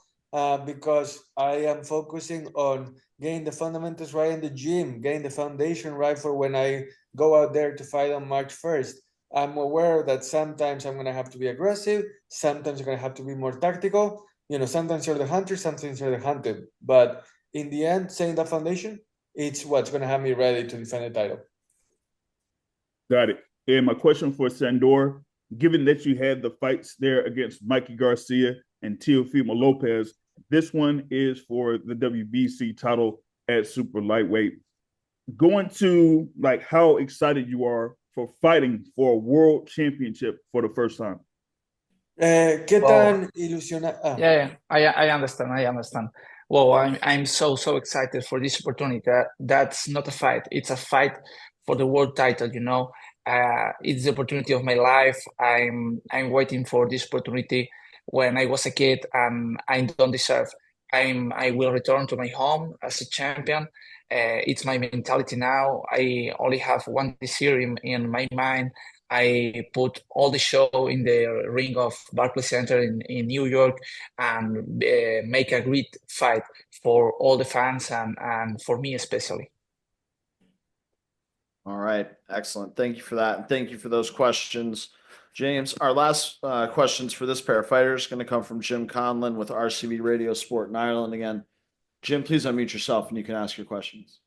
C: because I am focusing on getting the fundamentals right in the gym, getting the foundation right for when I go out there to fight on March 1st. I'm aware that sometimes I'm going to have to be aggressive, sometimes I'm going to have to be more tactical. You know, sometimes you're the hunter, sometimes you're the hunted. But in the end, setting that foundation, it's what's going to have me ready to defend the title.
F: Got it. And my question for Sandor, given that you had the fights there against Mikey Garcia and Teofimo Lopez, this one is for the WBC title at super lightweight. Going to like how excited you are for fighting for a world championship for the first time.
C: ¿Qué tan ilusionado?
J: Yeah, I understand. I understand. Well, I'm so excited for this opportunity. That's not a fight. It's a fight for the world title, you know. It's the opportunity of my life. I'm waiting for this opportunity when I was a kid, and I don't deserve. I will return to my home as a champion. It's my mentality now. I only have one desire in my mind. I put all the show in the ring of Barclays Center in New York and make a great fight for all the fans and for me especially.
E: All right, excellent. Thank you for that. And thank you for those questions. James, our last questions for this pair of fighters going to come from Jim Conlon with RCB Radio Sport in Ireland again. Jim, please unmute yourself and you can ask your questions.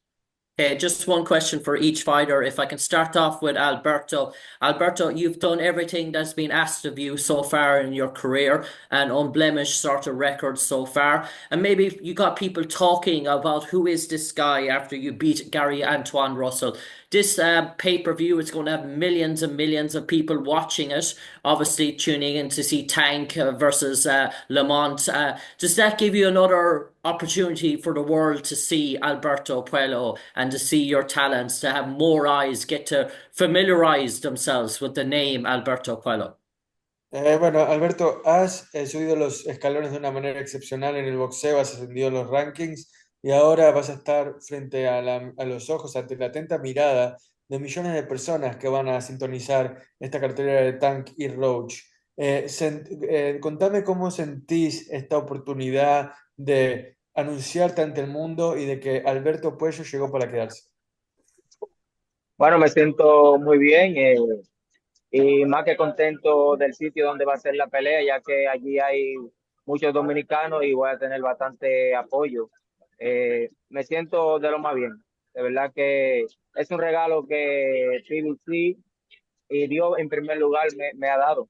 G: Okay, just one question for each fighter. If I can start off with Alberto. Alberto, you've done everything that's been asked of you so far in your career, an unblemished sort of record so far. And maybe you got people talking about who is this guy after you beat Gary Antuanne Russell. This pay-per-view is going to have millions and millions of people watching it, obviously tuning in to see Tank versus Lamont. Does that give you another opportunity for the world to see Alberto Puello and to see your talents, to have more eyes get to familiarize themselves with the name Alberto Puello?
C: Bueno, Alberto, has subido los escalones de una manera excepcional en el boxeo, has ascendido los rankings y ahora vas a estar frente a los ojos, ante la atenta mirada de millones de personas que van a sintonizar esta cartelera de Tank y Roach. Contame cómo sentís esta oportunidad de anunciarte ante el mundo y de que Alberto Puello llegó para quedarse.
K: Bueno, me siento muy bien y más que contento del sitio donde va a ser la pelea, ya que allí hay muchos dominicanos y voy a tener bastante apoyo. Me siento de lo más bien. De verdad que es un regalo que PBC y Dios en primer lugar me ha dado.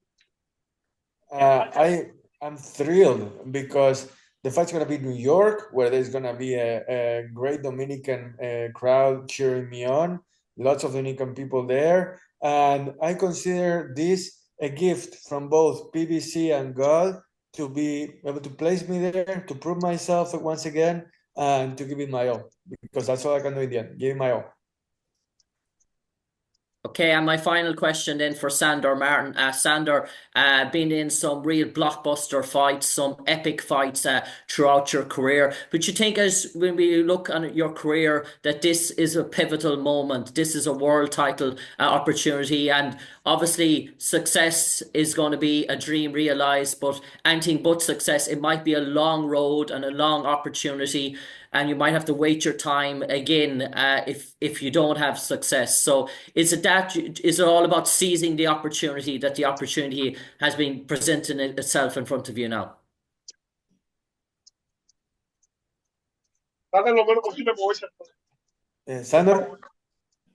C: I'm thrilled because the fight's going to be in New York, where there's going to be a great Dominican crowd cheering me on, lots of Dominican people there. And I consider this a gift from both PBC and God to be able to place me there, to prove myself once again, and to give it my all, because that's all I can do in the end, give it my all.
G: Okay, and my final question then for Sandor Martín. Sandor, been in some real blockbuster fights, some epic fights throughout your career. But you think, as when we look at your career, that this is a pivotal moment, this is a world title opportunity, and obviously success is going to be a dream realized, but anything but success, it might be a long road and a long opportunity, and you might have to wait your time again if you don't have success. So is it all about seizing the opportunity, that the opportunity has been presenting itself in front of you now?
C: Sandor.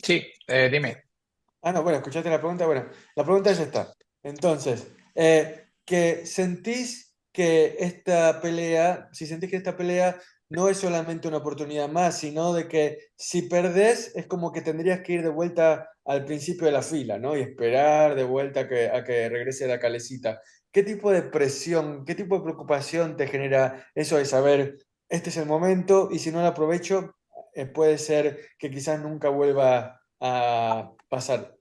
J: Sí, dime.
C: No, bueno, escuchaste la pregunta. Bueno, la pregunta es esta. Entonces, que sentís que esta pelea, si sentís que esta pelea no es solamente una oportunidad más, sino de que si perdés es como que tendrías que ir de vuelta al principio de la fila, ¿no? Y esperar de vuelta a que regrese la calecita. ¿Qué tipo de presión, qué tipo de preocupación te genera eso de saber, este es el momento y si no lo aprovecho, puede ser que quizás nunca vuelva a pasar?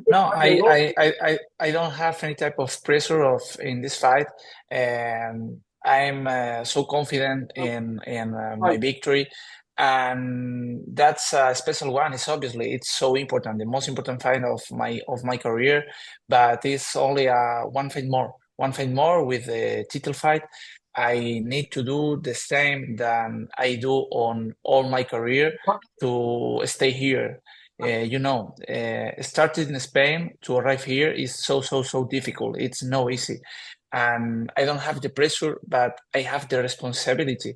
J: No, I don't have any type of pressure of in this fight, and I'm so confident in my victory, and that's a special one. It's obviously it's so important, the most important fight of my career, but it's only one fight more with the title fight. I need to do the same than I do on all my career to stay here. Started in Spain to arrive here is so difficult. It's no easy. And I don't have the pressure, but I have the responsibility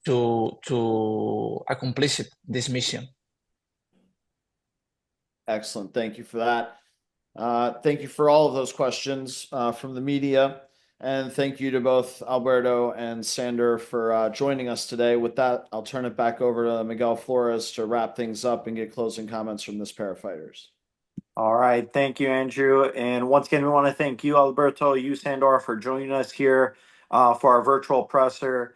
J: to accomplish this mission.
E: Excellent. Thank you for that. Thank you for all of those questions from the media. And thank you to both Alberto and Sandor for joining us today. With that, I'll turn it back over to Miguel Flores to wrap things up and get closing comments from this pair of fighters.
A: All right. Thank you, Andrew. And once again, we want to thank you, Alberto, you, Sandor, for joining us here for our virtual presser.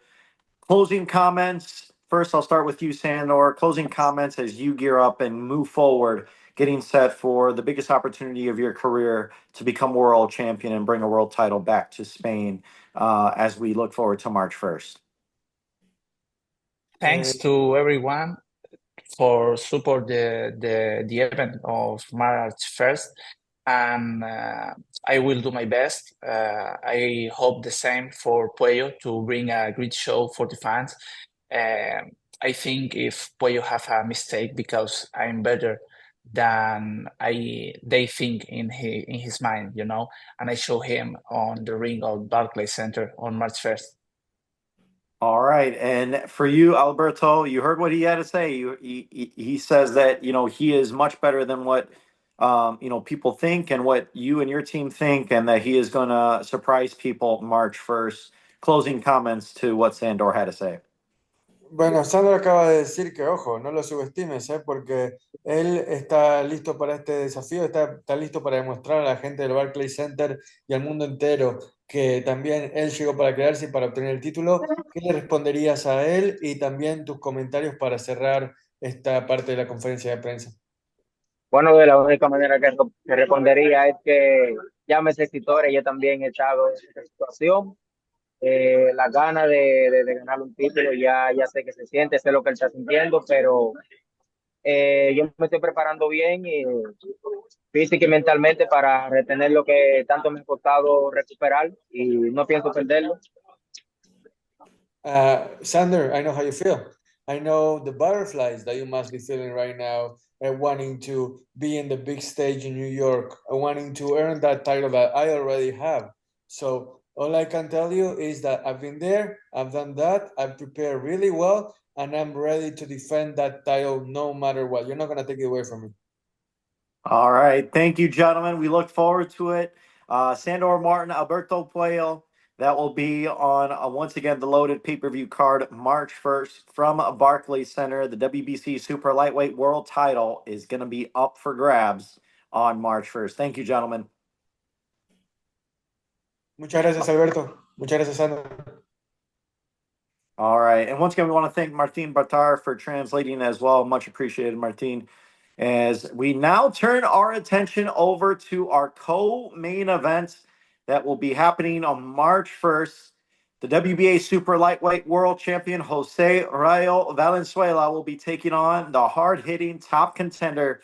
A: Closing comments. First, I'll start with you, Sandor. Closing comments as you gear up and move forward, getting set for the biggest opportunity of your career to become world champion and bring a world title back to Spain as we look forward to March 1st.
J: Thanks to everyone for support the event of March 1st, and I will do my best. I hope the same for Puello to bring a great show for the fans. I think if Puello have a mistake because I'm better than they think in his mind, and I show him on the ring of Barclays Center on March 1st.
A: All right. And for you, Alberto, you heard what he had to say. He says that, he is much better than what, people think and what you and your team think, and that he is going to surprise people March 1st. Closing comments to what Sandor had to say.
C: Bueno, Sandor acaba de decir que, ojo, no lo subestimes, porque él está listo para este desafío, está listo para demostrar a la gente del Barclays Center y al mundo entero que también él llegó para quedarse y para obtener el título. ¿Qué le responderías a él? Y también tus comentarios para cerrar esta parte de la conferencia de prensa.
K: Bueno, de la única manera que respondería es que ya me historia, yo también he estado en esta situación. Las ganas de ganar un título, ya sé que se siente, sé lo que él está sintiendo, pero yo me estoy preparando bien física y mentalmente para retener lo que tanto me ha costado recuperar y no pienso perderlo.
C: Sandor, I know how you feel. I know the butterflies that you must be feeling right now, wanting to be in the big stage in New York, wanting to earn that title that I already have. So all I can tell you is that I've been there, I've done that, I've prepared really well, and I'm ready to defend that title no matter what. You're not going to take it away from me.
A: All right. Thank you, gentlemen. We look forward to it. Sandor Martín, Alberto Puello. That will be on, once again, the loaded pay-per-view card March 1st from Barclays Center. The WBC Super Lightweight World title is going to be up for grabs on March 1st. Thank you, gentlemen.
C: Muchas gracias, Alberto. Muchas gracias, Sandor.
A: All right. And once again, we want to thank Martin Batar for translating as well. Much appreciated, Martin. As we now turn our attention over to our co-main event that will be happening on March 1st. The WBA Super Lightweight World Champion José Rayo Valenzuela will be taking on the hard-hitting top contender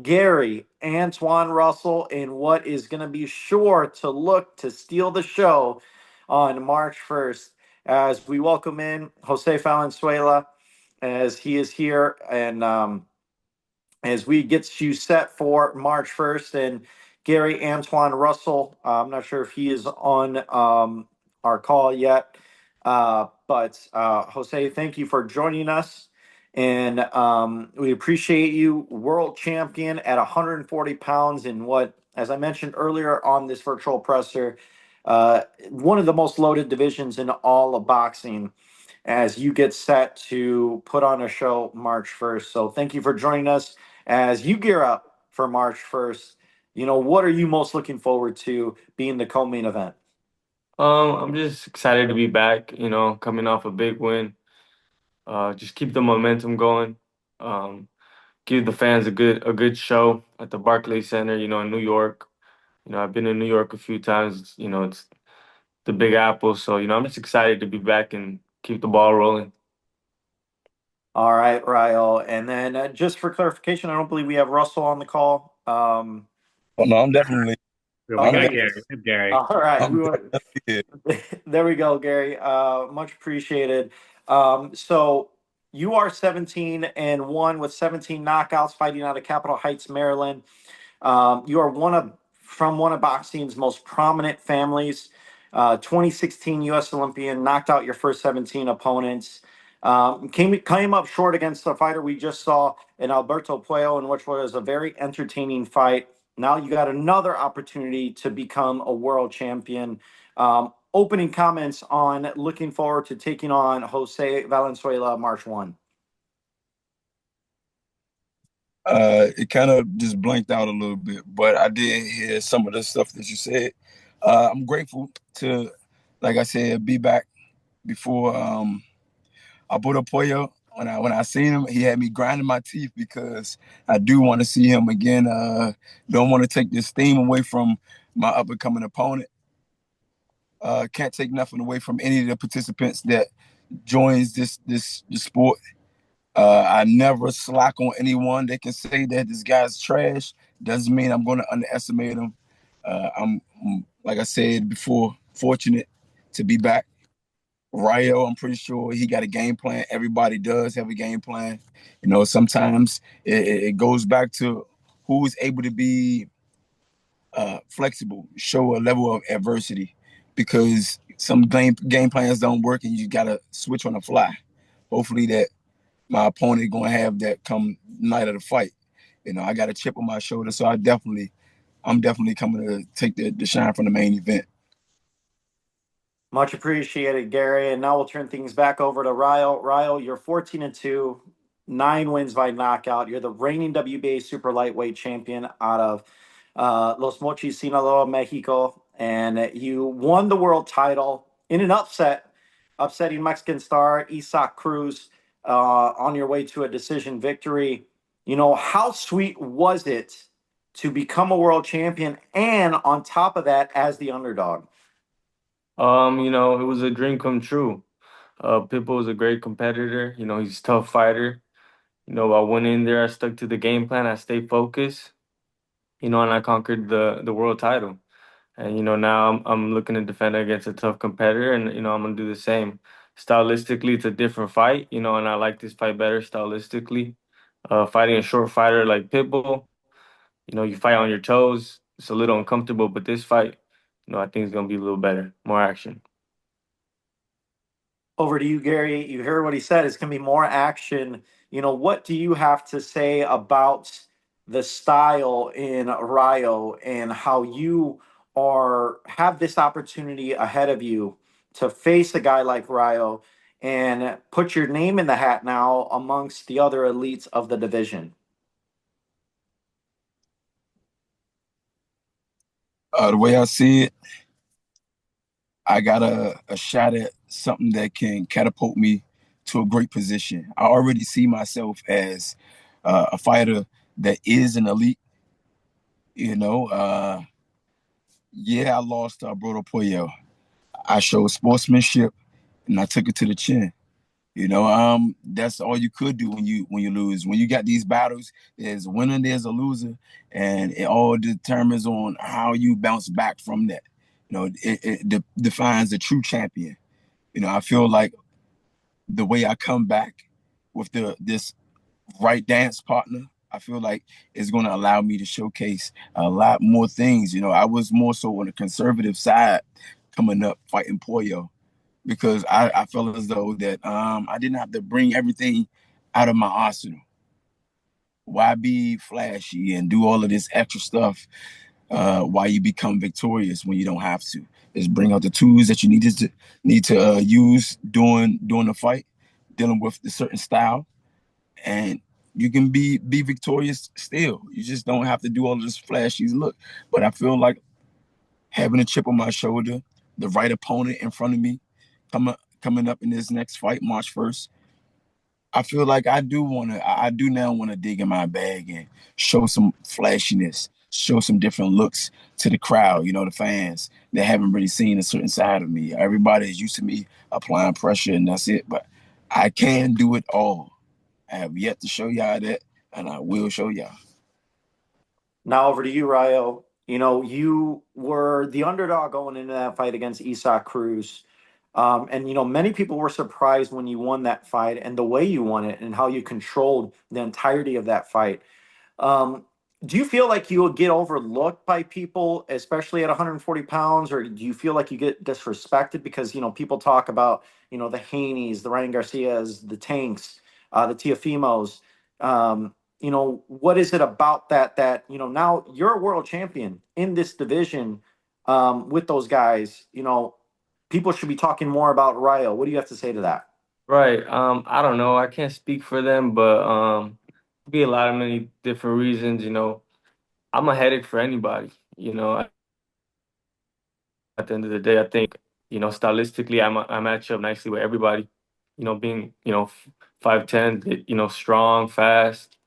A: Gary Antuanne Russell in what is going to be sure to look to steal the show on March 1st. As we welcome in José Valenzuela as he is here and as we get you set for March 1st, and Gary Antuanne Russell, I'm not sure if he is on our call yet, but José, thank you for joining us, and we appreciate you, world champion at 140 pounds in what, as I mentioned earlier on this virtual presser, one of the most loaded divisions in all of boxing, as you get set to put on a show March 1st. So thank you for joining us. As you gear up for March 1st, what are you most looking forward to being the co-main event?
M: I'm just excited to be back, coming off a big win. Just keep the momentum going. give the fans a good show at the Barclays Center, in New York. I've been in New York a few times. It's the Big Apple, so I'm just excited to be back and keep the ball rolling.
A: All right, Rayo. And then just for clarification, I don't believe we have Russell on the call.
N: Oh, no, I'm definitely.
O: Yeah, we
N: I'm
O: got
N: de-
O: Gary. We have Gary.
A: All right.
N: I'm definitely here.
A: There we go, Gary. Much appreciated. So you are 17-1 with 17 knockouts, fighting out of Capitol Heights, Maryland. You are from one of boxing's most prominent families. 2016 U.S. Olympian, knocked out your first 17 opponents. Came up short against the fighter we just saw in Alberto Puello, in which was a very entertaining fight. Now you got another opportunity to become a world champion. Opening comments on looking forward to taking on José Valenzuela March 1.
N: It kind of just blanked out a little bit, but I did hear some of the stuff that you said. I'm grateful to, like I said, be back before Alberto Puello. When I seen him, he had me grinding my teeth because I do want to see him again. Don't want to take this steam away from my up and coming opponent. Can't take nothing away from any of the participants that joins this sport. I never slack on anyone. They can say that this guy's trash. Doesn't mean I'm going to underestimate him. I'm, like I said before, fortunate to be back. Rayo, I'm pretty sure he got a game plan. Everybody does have a game plan. Sometimes it goes back to who is able to be flexible, show a level of adversity, because some game plans don't work and you got to switch on the fly. Hopefully that my opponent going to have that come night of the fight. I got a chip on my shoulder, so I'm definitely coming to take the shine from the main event.
A: Much appreciated, Gary. And now we'll turn things back over to Rayo. Rayo, you're 14-2, 9 wins by knockout. You're the reigning WBA super lightweight champion out of Los Mochis, Sinaloa, Mexico. And you won the world title in an upsetting Mexican star Isaac Cruz on your way to a decision victory. How sweet was it to become a world champion and on top of that as the underdog?
M: It was a dream come true. Pitbull is a great competitor. He's a tough fighter. I went in there, I stuck to the game plan, I stayed focused, and I conquered the world title. And now I'm looking to defend against a tough competitor, and I'm gonna do the same. Stylistically, it's a different fight, and I like this fight better stylistically. Fighting a short fighter like Pitbull, you fight on your toes. It's a little uncomfortable, but this fight, I think it's gonna be a little better, more action.
A: Over to you, Gary. You heard what he said. It's going to be more action. What do you have to say about the style in Rayo and how you have this opportunity ahead of you to face a guy like Rayo and put your name in the hat now amongst the other elites of the division?
N: The way I see it, I got a shot at something that can catapult me to a great position. I already see myself as a fighter that is an elite. Yeah, I lost to Alberto Puello. I showed sportsmanship and I took it to the chin. That's all you could do when you lose. When you got these battles, there's a winner, there's a loser, and it all determines on how you bounce back from that. It defines the true champion. I feel like the way I come back with this right dance partner, I feel like it's going to allow me to showcase a lot more things. I was more so on the conservative side coming up fighting Puello, because I felt as though that I didn't have to bring everything out of my arsenal. Why be flashy and do all of this extra stuff while you become victorious when you don't have to? Just bring out the tools that you need to use during the fight, dealing with a certain style, and you can be victorious still. You just don't have to do all of this flashy look. But I feel like having a chip on my shoulder, the right opponent in front of me, coming up in this next fight, March 1st, I feel like I do now want to dig in my bag and show some flashiness, show some different looks to the crowd, the fans that haven't really seen a certain side of me. Everybody is used to me applying pressure and that's it, but I can do it all. I have yet to show y'all that, and I will show y'all.
A: Now over to you, Rayo. You were the underdog going into that fight against Isaac Cruz. And many people were surprised when you won that fight and the way you won it and how you controlled the entirety of that fight. Um, do you feel like you will get overlooked by people, especially at 140 pounds, or do you feel like you get disrespected because people talk about the Haneys, the Ryan Garcias, the Tanks, the Tiafimos? What is it about that now you're a world champion in this division with those guys? People should be talking more about Rayo. What do you have to say to that?
M: Right. I don't know. I can't speak for them, but be a lot of many different reasons. I'm a headache for anybody. At the end of the day, I think stylistically, I match up nicely with everybody. Being 5'10", strong, fast.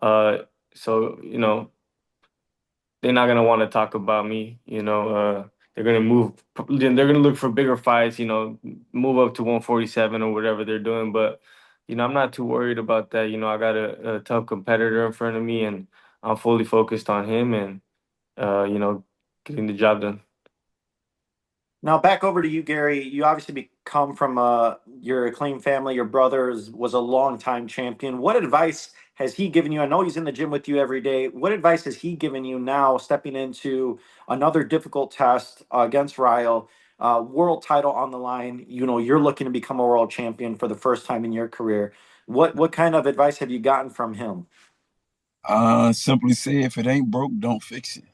M: So they're not gonna want to talk about me. They're gonna move. They're gonna look for bigger fights. Move up to 147 or whatever they're doing. But I'm not too worried about that. I got a tough competitor in front of me, and I'm fully focused on him and getting the job done.
A: Now back over to you, Gary. You obviously come from your acclaimed family. Your brother was a longtime champion. What advice has he given you? I know he's in the gym with you every day. What advice has he given you now, stepping into another difficult test against Rayo, world title on the line? You're looking to become a world champion for the first time in your career. What kind of advice have you gotten from him?
N: Simply say, if it ain't broke, don't fix it.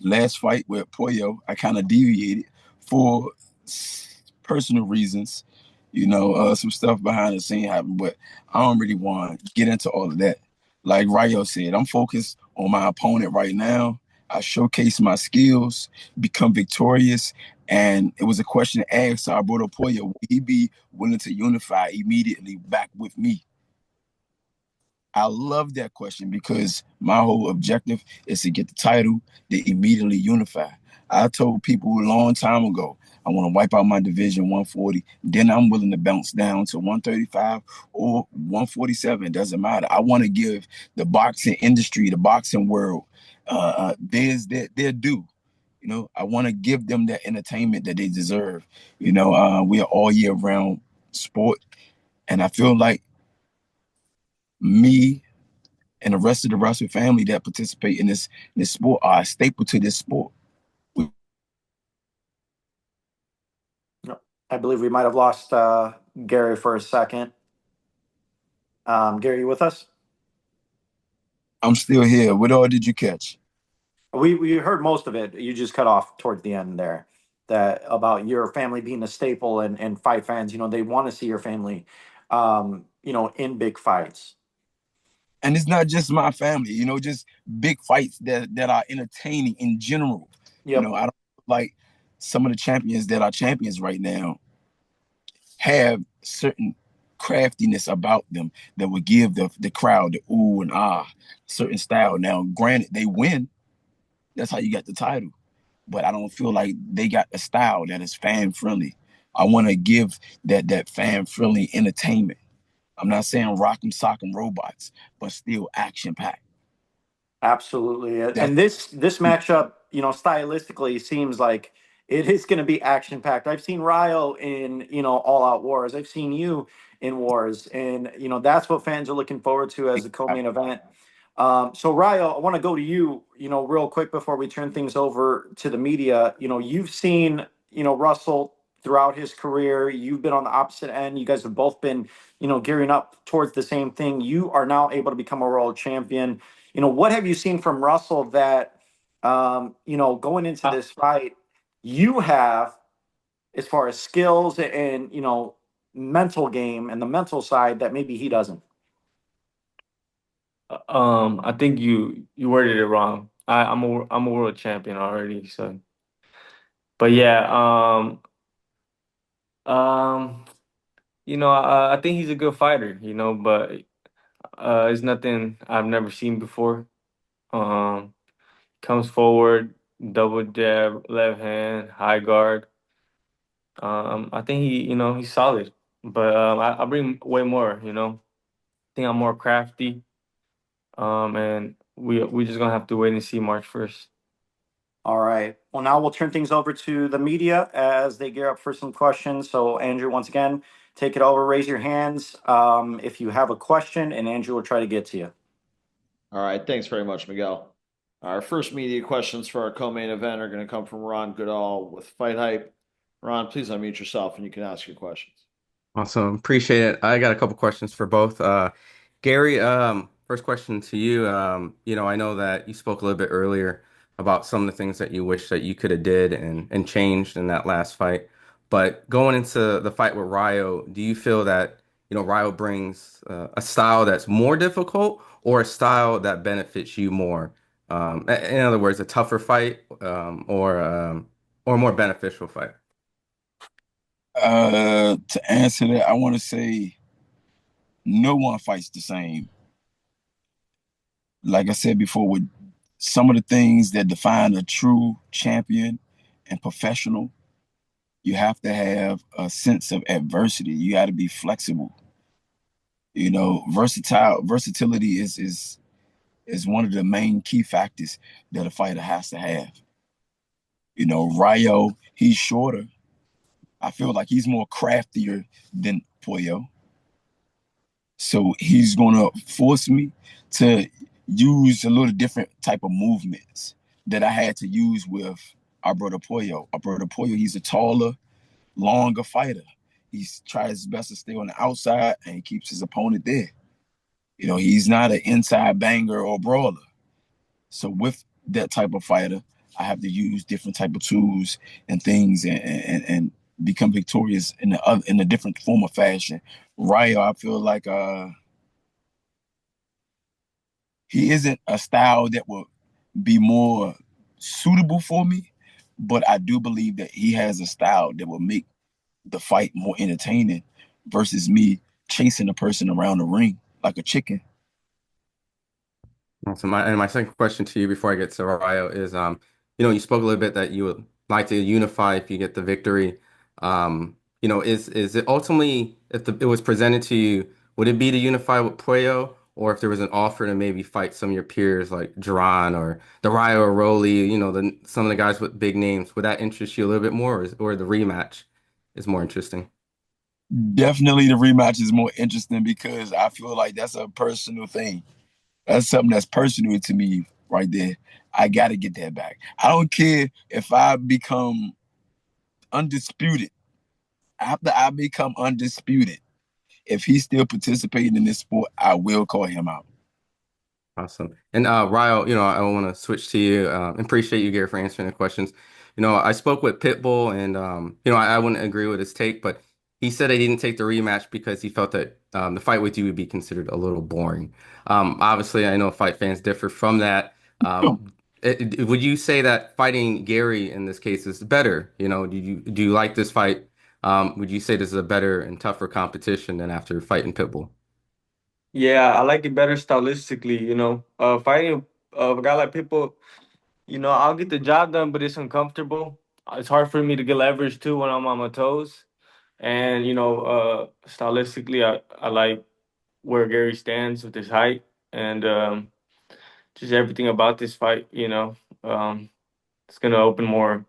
N: Last fight with Puello, I kind of deviated for personal reasons. Some stuff behind the scene happened, but I don't really want to get into all of that. Like Rayo said, I'm focused on my opponent right now. I showcase my skills, become victorious, and it was a question asked. So I brought up Puello. Will he be willing to unify immediately back with me? I love that question because my whole objective is to get the title, to immediately unify. I told people a long time ago, I want to wipe out my division 140. Then I'm willing to bounce down to 135 or 147. It doesn't matter. I want to give the boxing industry, the boxing world, their due. I want to give them that entertainment that they deserve. We are all year round sport. And I feel like me and the rest of the Russell family that participate in this sport are a staple to this sport.
A: I believe we might have lost Gary for a second. Gary, you with us?
N: I'm still here. What all did you catch?
A: We heard most of it. You just cut off towards the end there. That about your family being a staple and fight fans. They want to see your family, in big fights.
N: And it's not just my family. Just big fights that are entertaining in general.
A: Yep.
N: I don't like some of the champions that are champions right now have certain craftiness about them that would give the crowd the ooh and ah, certain style. Now, granted, they win. That's how you got the title. But I don't feel like they got a style that is fan friendly. I want to give that fan friendly entertainment. I'm not saying rock'em sock'em robots, but still action packed.
A: Absolutely. And this matchup, stylistically seems like it is going to be action packed. I've seen Rayo in, all out wars. I've seen you in wars. And, that's what fans are looking forward to as the co-main event. So Rayo, I want to go to you, real quick before we turn things over to the media. You've seen, Russell throughout his career. You've been on the opposite end. You guys have both been, gearing up towards the same thing. You are now able to become a world champion. What have you seen from Russell that, going into this fight, you have as far as skills and, mental game and the mental side that maybe he doesn't?
M: I think you worded it wrong. I'm a world champion already, so. But yeah, I think he's a good fighter, but it's nothing I've never seen before. Comes forward, double jab, left hand, high guard. I think he's solid, but I bring way more. I think I'm more crafty. And we just gonna have to wait and see March 1st.
A: All right. Well, now we'll turn things over to the media as they gear up for some questions. So, Andrew, once again, take it over. Raise your hands if you have a question, and Andrew will try to get to you.
E: All right. Thanks very much, Miguel. Our first media questions for our co-main event are going to come from Ron Goodall with Fight Hype. Ron, please unmute yourself and you can ask your questions.
O: Awesome. Appreciate it. I got a couple questions for both. Gary, first question to you. I know that you spoke a little bit earlier about some of the things that you wish that you could have did and changed in that last fight. But going into the fight with Rayo, do you feel that, Rayo brings a style that's more difficult or a style that benefits you more? In other words, a tougher fight, or a more beneficial fight?
N: To answer that, I want to say no one fights the same. Like I said before, with some of the things that define a true champion and professional, you have to have a sense of adversity. You got to be flexible. Versatility is one of the main key factors that a fighter has to have. Rayo, he's shorter. I feel like he's more craftier than Puello. So he's gonna force me to use a little different type of movements that I had to use with our brother Puello. He's a taller, longer fighter. He tries his best to stay on the outside and he keeps his opponent there. He's not an inside banger or brawler. So with that type of fighter, I have to use different type of tools and things and become victorious in a different form of fashion. Rayo, I feel like he isn't a style that will be more suitable for me, but I do believe that he has a style that will make the fight more entertaining versus me chasing a person around the ring like a chicken.
O: So my second question to you before I get to Rayo is, you spoke a little bit that you would like to unify if you get the victory. Is it ultimately, if it was presented to you, would it be to unify with Puello, or if there was an offer to maybe fight some of your peers like Duran or the Rayo or Rolly, some of the guys with big names, would that interest you a little bit more, or the rematch is more interesting?
N: Definitely the rematch is more interesting because I feel like that's a personal thing. That's something that's personal to me right there. I got to get that back. I don't care if I become undisputed. After I become undisputed, if he's still participating in this sport, I will call him out.
O: Awesome. And Rayo, I want to switch to you. Appreciate you, Gary, for answering the questions. I spoke with Pitbull, and I wouldn't agree with his take, but he said he didn't take the rematch because he felt that the fight with you would be considered a little boring. Obviously, I know fight fans differ from that. Would you say that fighting Gary in this case is better? Do you like this fight? Would you say this is a better and tougher competition than after fighting Pitbull?
M: Yeah, I like it better stylistically, fighting a guy like Pitbull, I'll get the job done, but it's uncomfortable. It's hard for me to get leverage too when I'm on my toes. And, stylistically, I like where Gary stands with his height and just everything about this fight, it's gonna open more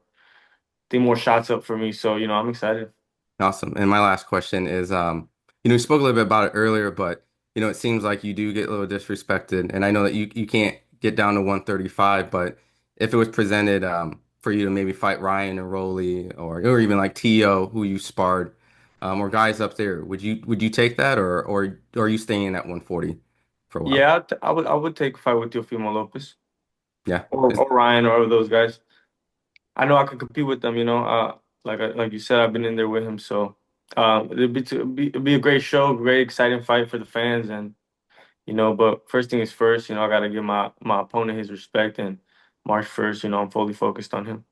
M: shots up for me. So, I'm excited.
O: Awesome. And my last question is, you spoke a little bit about it earlier, but it seems like you do get a little disrespected. And I know that you can't get down to 135, but if it was presented for you to maybe fight Ryan and Rolly or even like T.O., who you sparred, or guys up there, would you take that, or are you staying at 140 for a while?
M: Yeah, I would take a fight with Teofimo Lopez.
O: Yeah.
M: Or Ryan or those guys. I know I can compete with them, like you said, I've been in there with him, so it'd be a great show, great exciting fight for the fans, and but first thing is first, I got to give my opponent his respect, and March 1st, I'm fully focused on him.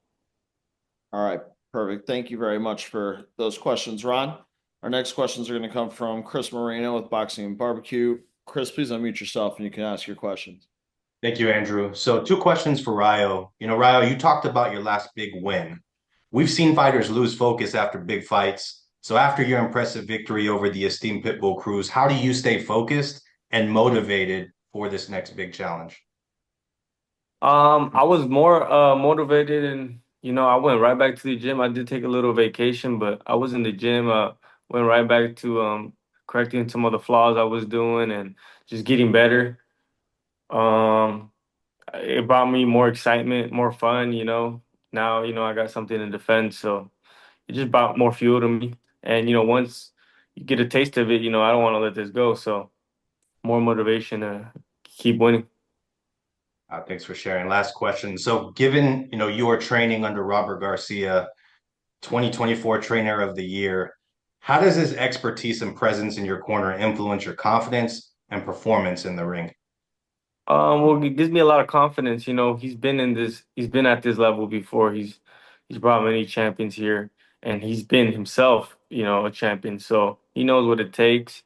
E: All right, perfect. Thank you very much for those questions, Ron. Our next questions are going to come from Chris Moreno with Boxing and Barbecue. Chris, please unmute yourself and you can ask your questions.
P: Thank you, Andrew. So 2 questions for Rayo. Rayo, you talked about your last big win. We've seen fighters lose focus after big fights. So after your impressive victory over the esteemed Pitbull Cruz, how do you stay focused and motivated for this next big challenge?
M: I was more motivated, and I went right back to the gym. I did take a little vacation, but I was in the gym. Went right back to correcting some of the flaws I was doing and just getting better. It brought me more excitement, more fun. Now I got something to defend, so it just brought more fuel to me. And once you get a taste of it, I don't want to let this go. So more motivation to keep winning.
P: Thanks for sharing. Last question. So given, you are training under Robert Garcia, 2024 Trainer of the Year, how does his expertise and presence in your corner influence your confidence and performance in the ring?
M: Well, it gives me a lot of confidence. He's been at this level before. He's brought many champions here, and he's been himself, a champion. So he knows what it takes.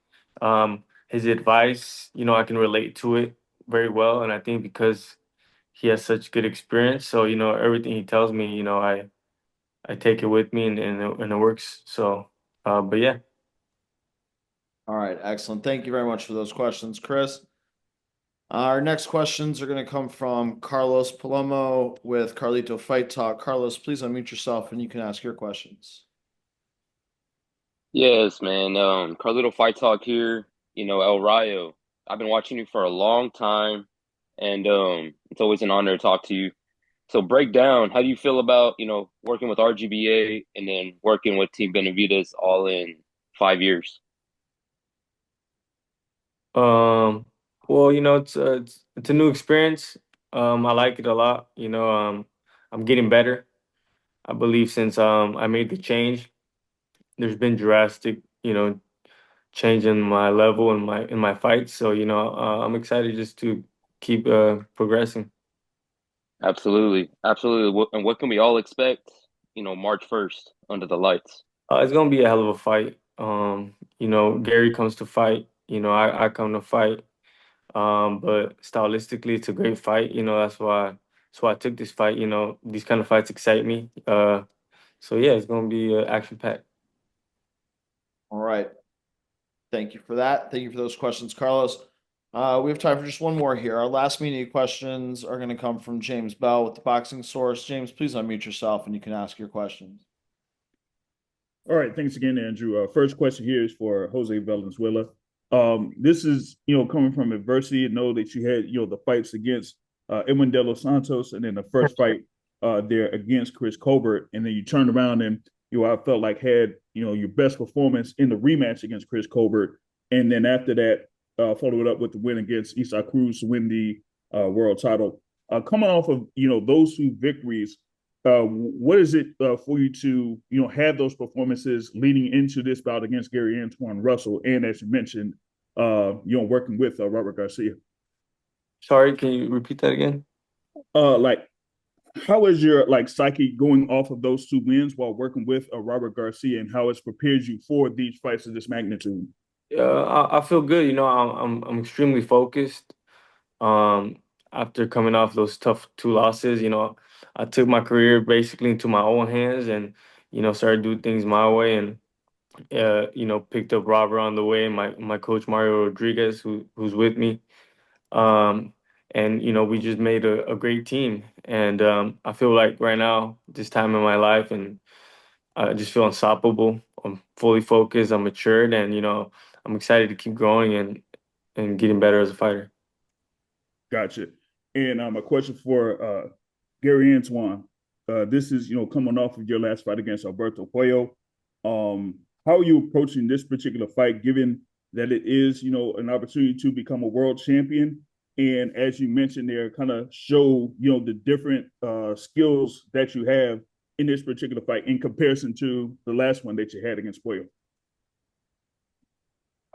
M: His advice, I can relate to it very well, and I think because he has such good experience, so everything he tells me, I take it with me, and it works. So, but yeah.
E: All right, excellent. Thank you very much for those questions, Chris. Our next questions are going to come from Carlos Palomo with Carlito Fight Talk. Carlos, please unmute yourself and you can ask your questions.
Q: Yes, man. Carlito Fight Talk here. El Rayo. I've been watching you for a long time, and it's always an honor to talk to you. So break down, how do you feel about, working with RGBA and then working with Team Benavides all in 5 years?
M: Well, it's a new experience. I like it a lot. I'm getting better. I believe since I made the change, there's been drastic, change in my level in my fights. So, I'm excited just to keep progressing.
Q: Absolutely. Absolutely. And what can we all expect, March 1st under the lights?
M: It's gonna be a hell of a fight. Gary comes to fight. I come to fight. But stylistically, it's a great fight. That's why I took this fight. These kind of fights excite me. So yeah, it's gonna be action-packed.
E: All right. Thank you for that. Thank you for those questions, Carlos. We have time for just one more here. Our last media questions are going to come from James Bell with the Boxing Source. James, please unmute yourself and you can ask your questions.
F: All right, thanks again, Andrew. First question here is for Jose Valenzuela. This is, coming from adversity. Know that you had, the fights against Edwin De Los Santos, and then the first fight there against Chris Colbert, and then you turned around and I felt like had your best performance in the rematch against Chris Colbert, and then after that followed it up with the win against Isaac Cruz to win the world title. Coming off of those 2 victories, what is it for you to have those performances leading into this bout against Gary Antuanne Russell, and as you mentioned, working with Robert Garcia?
M: Sorry, can you repeat that again?
F: How is your psyche going off of those 2 wins while working with Robert Garcia, and how it's prepared you for these fights of this magnitude?
M: I feel good. I'm extremely focused. After coming off those tough 2 losses, I took my career basically into my own hands and started doing things my way, and picked up Robert on the way, and my coach Mario Rodriguez, who's with me. And we just made a great team, and I feel like right now, this time in my life, and I just feel unstoppable. I'm fully focused. I'm matured, and I'm excited to keep growing and getting better as a fighter.
F: Gotcha. And a question for Gary Antuanne. This is coming off of your last fight against Alberto Puello. How are you approaching this particular fight, given that it is an opportunity to become a world champion? And as you mentioned there, kind of show, the different skills that you have in this particular fight in comparison to the last one that you had against Puello.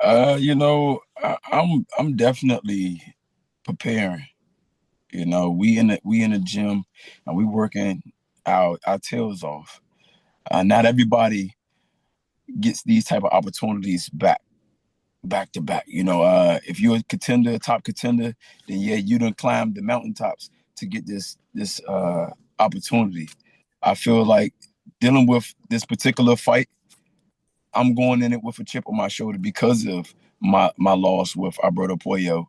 N: I'm definitely preparing. We in the gym and we working our tails off. Not everybody gets these type of opportunities back to back. If you're a contender, a top contender, then yeah, you done climbed the mountaintops to get this opportunity. I feel like dealing with this particular fight, I'm going in it with a chip on my shoulder because of my loss with Alberto Puello.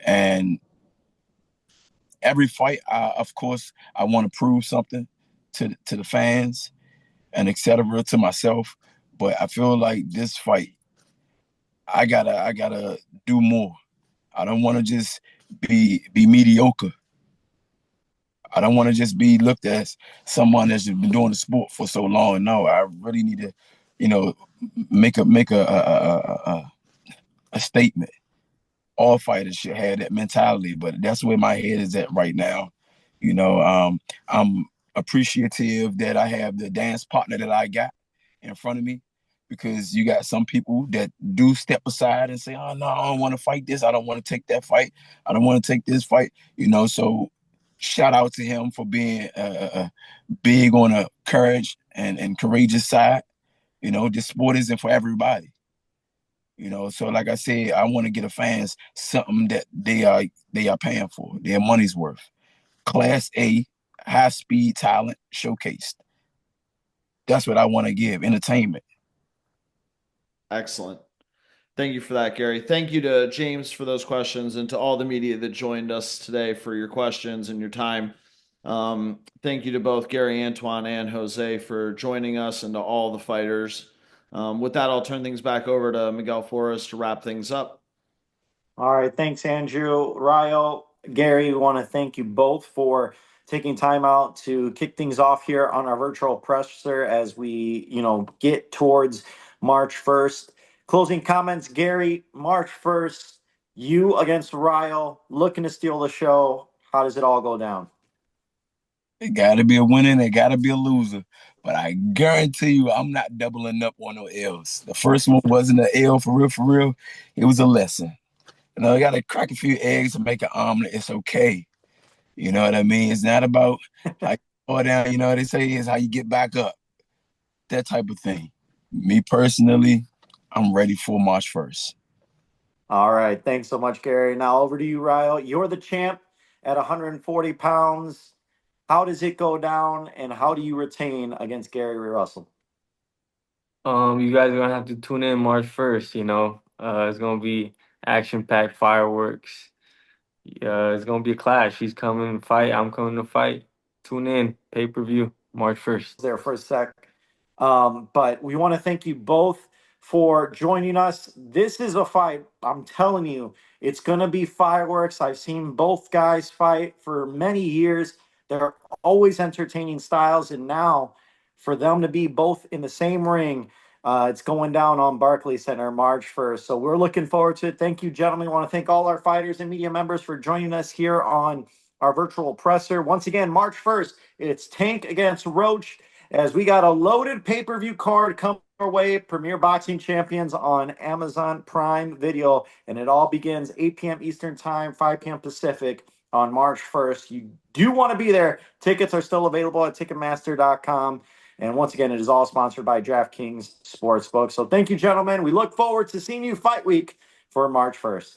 N: And every fight, of course, I want to prove something to the fans and etc. to myself. But I feel like this fight, I gotta do more. I don't want to just be mediocre. I don't want to just be looked at as someone that's been doing the sport for so long. No, I really need to, make a statement. All fighters should have that mentality, but that's where my head is at right now. I'm appreciative that I have the dance partner that I got in front of me, because you got some people that do step aside and say, oh no, I don't want to fight this. I don't want to take that fight. I don't want to take this fight. So shout out to him for being big on a courage and courageous side. This sport isn't for everybody. So like I said, I want to get the fans something that they are paying for, their money's worth. Class A, high speed talent showcased. That's what I want to give, entertainment.
E: Excellent. Thank you for that, Gary. Thank you to James for those questions, and to all the media that joined us today for your questions and your time. Thank you to both Gary Antuanne and Jose for joining us, and to all the fighters. With that, I'll turn things back over to Miguel Flores to wrap things up.
A: All right. Thanks, Andrew. Rayo, Gary, we want to thank you both for taking time out to kick things off here on our virtual presser as we, get towards March 1st. Closing comments, Gary, March 1st, you against Rayo, looking to steal the show. How does it all go down?
N: It got to be a winner and it got to be a loser. But I guarantee you, I'm not doubling up on no L's. The first one wasn't an L for real. It was a lesson. I got to crack a few eggs and make an omelet. It's okay. You know what I mean? It's not about how you fall down. They say it's how you get back up. That type of thing. Me personally, I'm ready for March 1st.
A: All right. Thanks so much, Gary. Now over to you, Rayo. You're the champ at 140 pounds. How does it go down, and how do you retain against Gary Russell?
M: You guys are gonna have to tune in March 1st. It's gonna be action-packed fireworks. It's gonna be a clash. He's coming to fight. I'm coming to fight. Tune in. Pay-per-view March 1st.
A: There for a sec. But we want to thank you both for joining us. This is a fight. I'm telling you, it's going to be fireworks. I've seen both guys fight for many years. They're always entertaining styles. And now for them to be both in the same ring, it's going down on Barclays Center March 1st. So we're looking forward to it. Thank you, gentlemen. I want to thank all our fighters and media members for joining us here on our virtual presser. Once again, March 1st, it's Tank against Roach, as we got a loaded pay-per-view card coming our way. Premier Boxing Champions on Amazon Prime Video, and it all begins 8 p.m. Eastern Time, 5 p.m. Pacific on March 1st. You do want to be there. Tickets are still available at Ticketmaster.com. And once again, it is all sponsored by DraftKings Sportsbook. So thank you, gentlemen. We look forward to seeing you fight week for March 1st.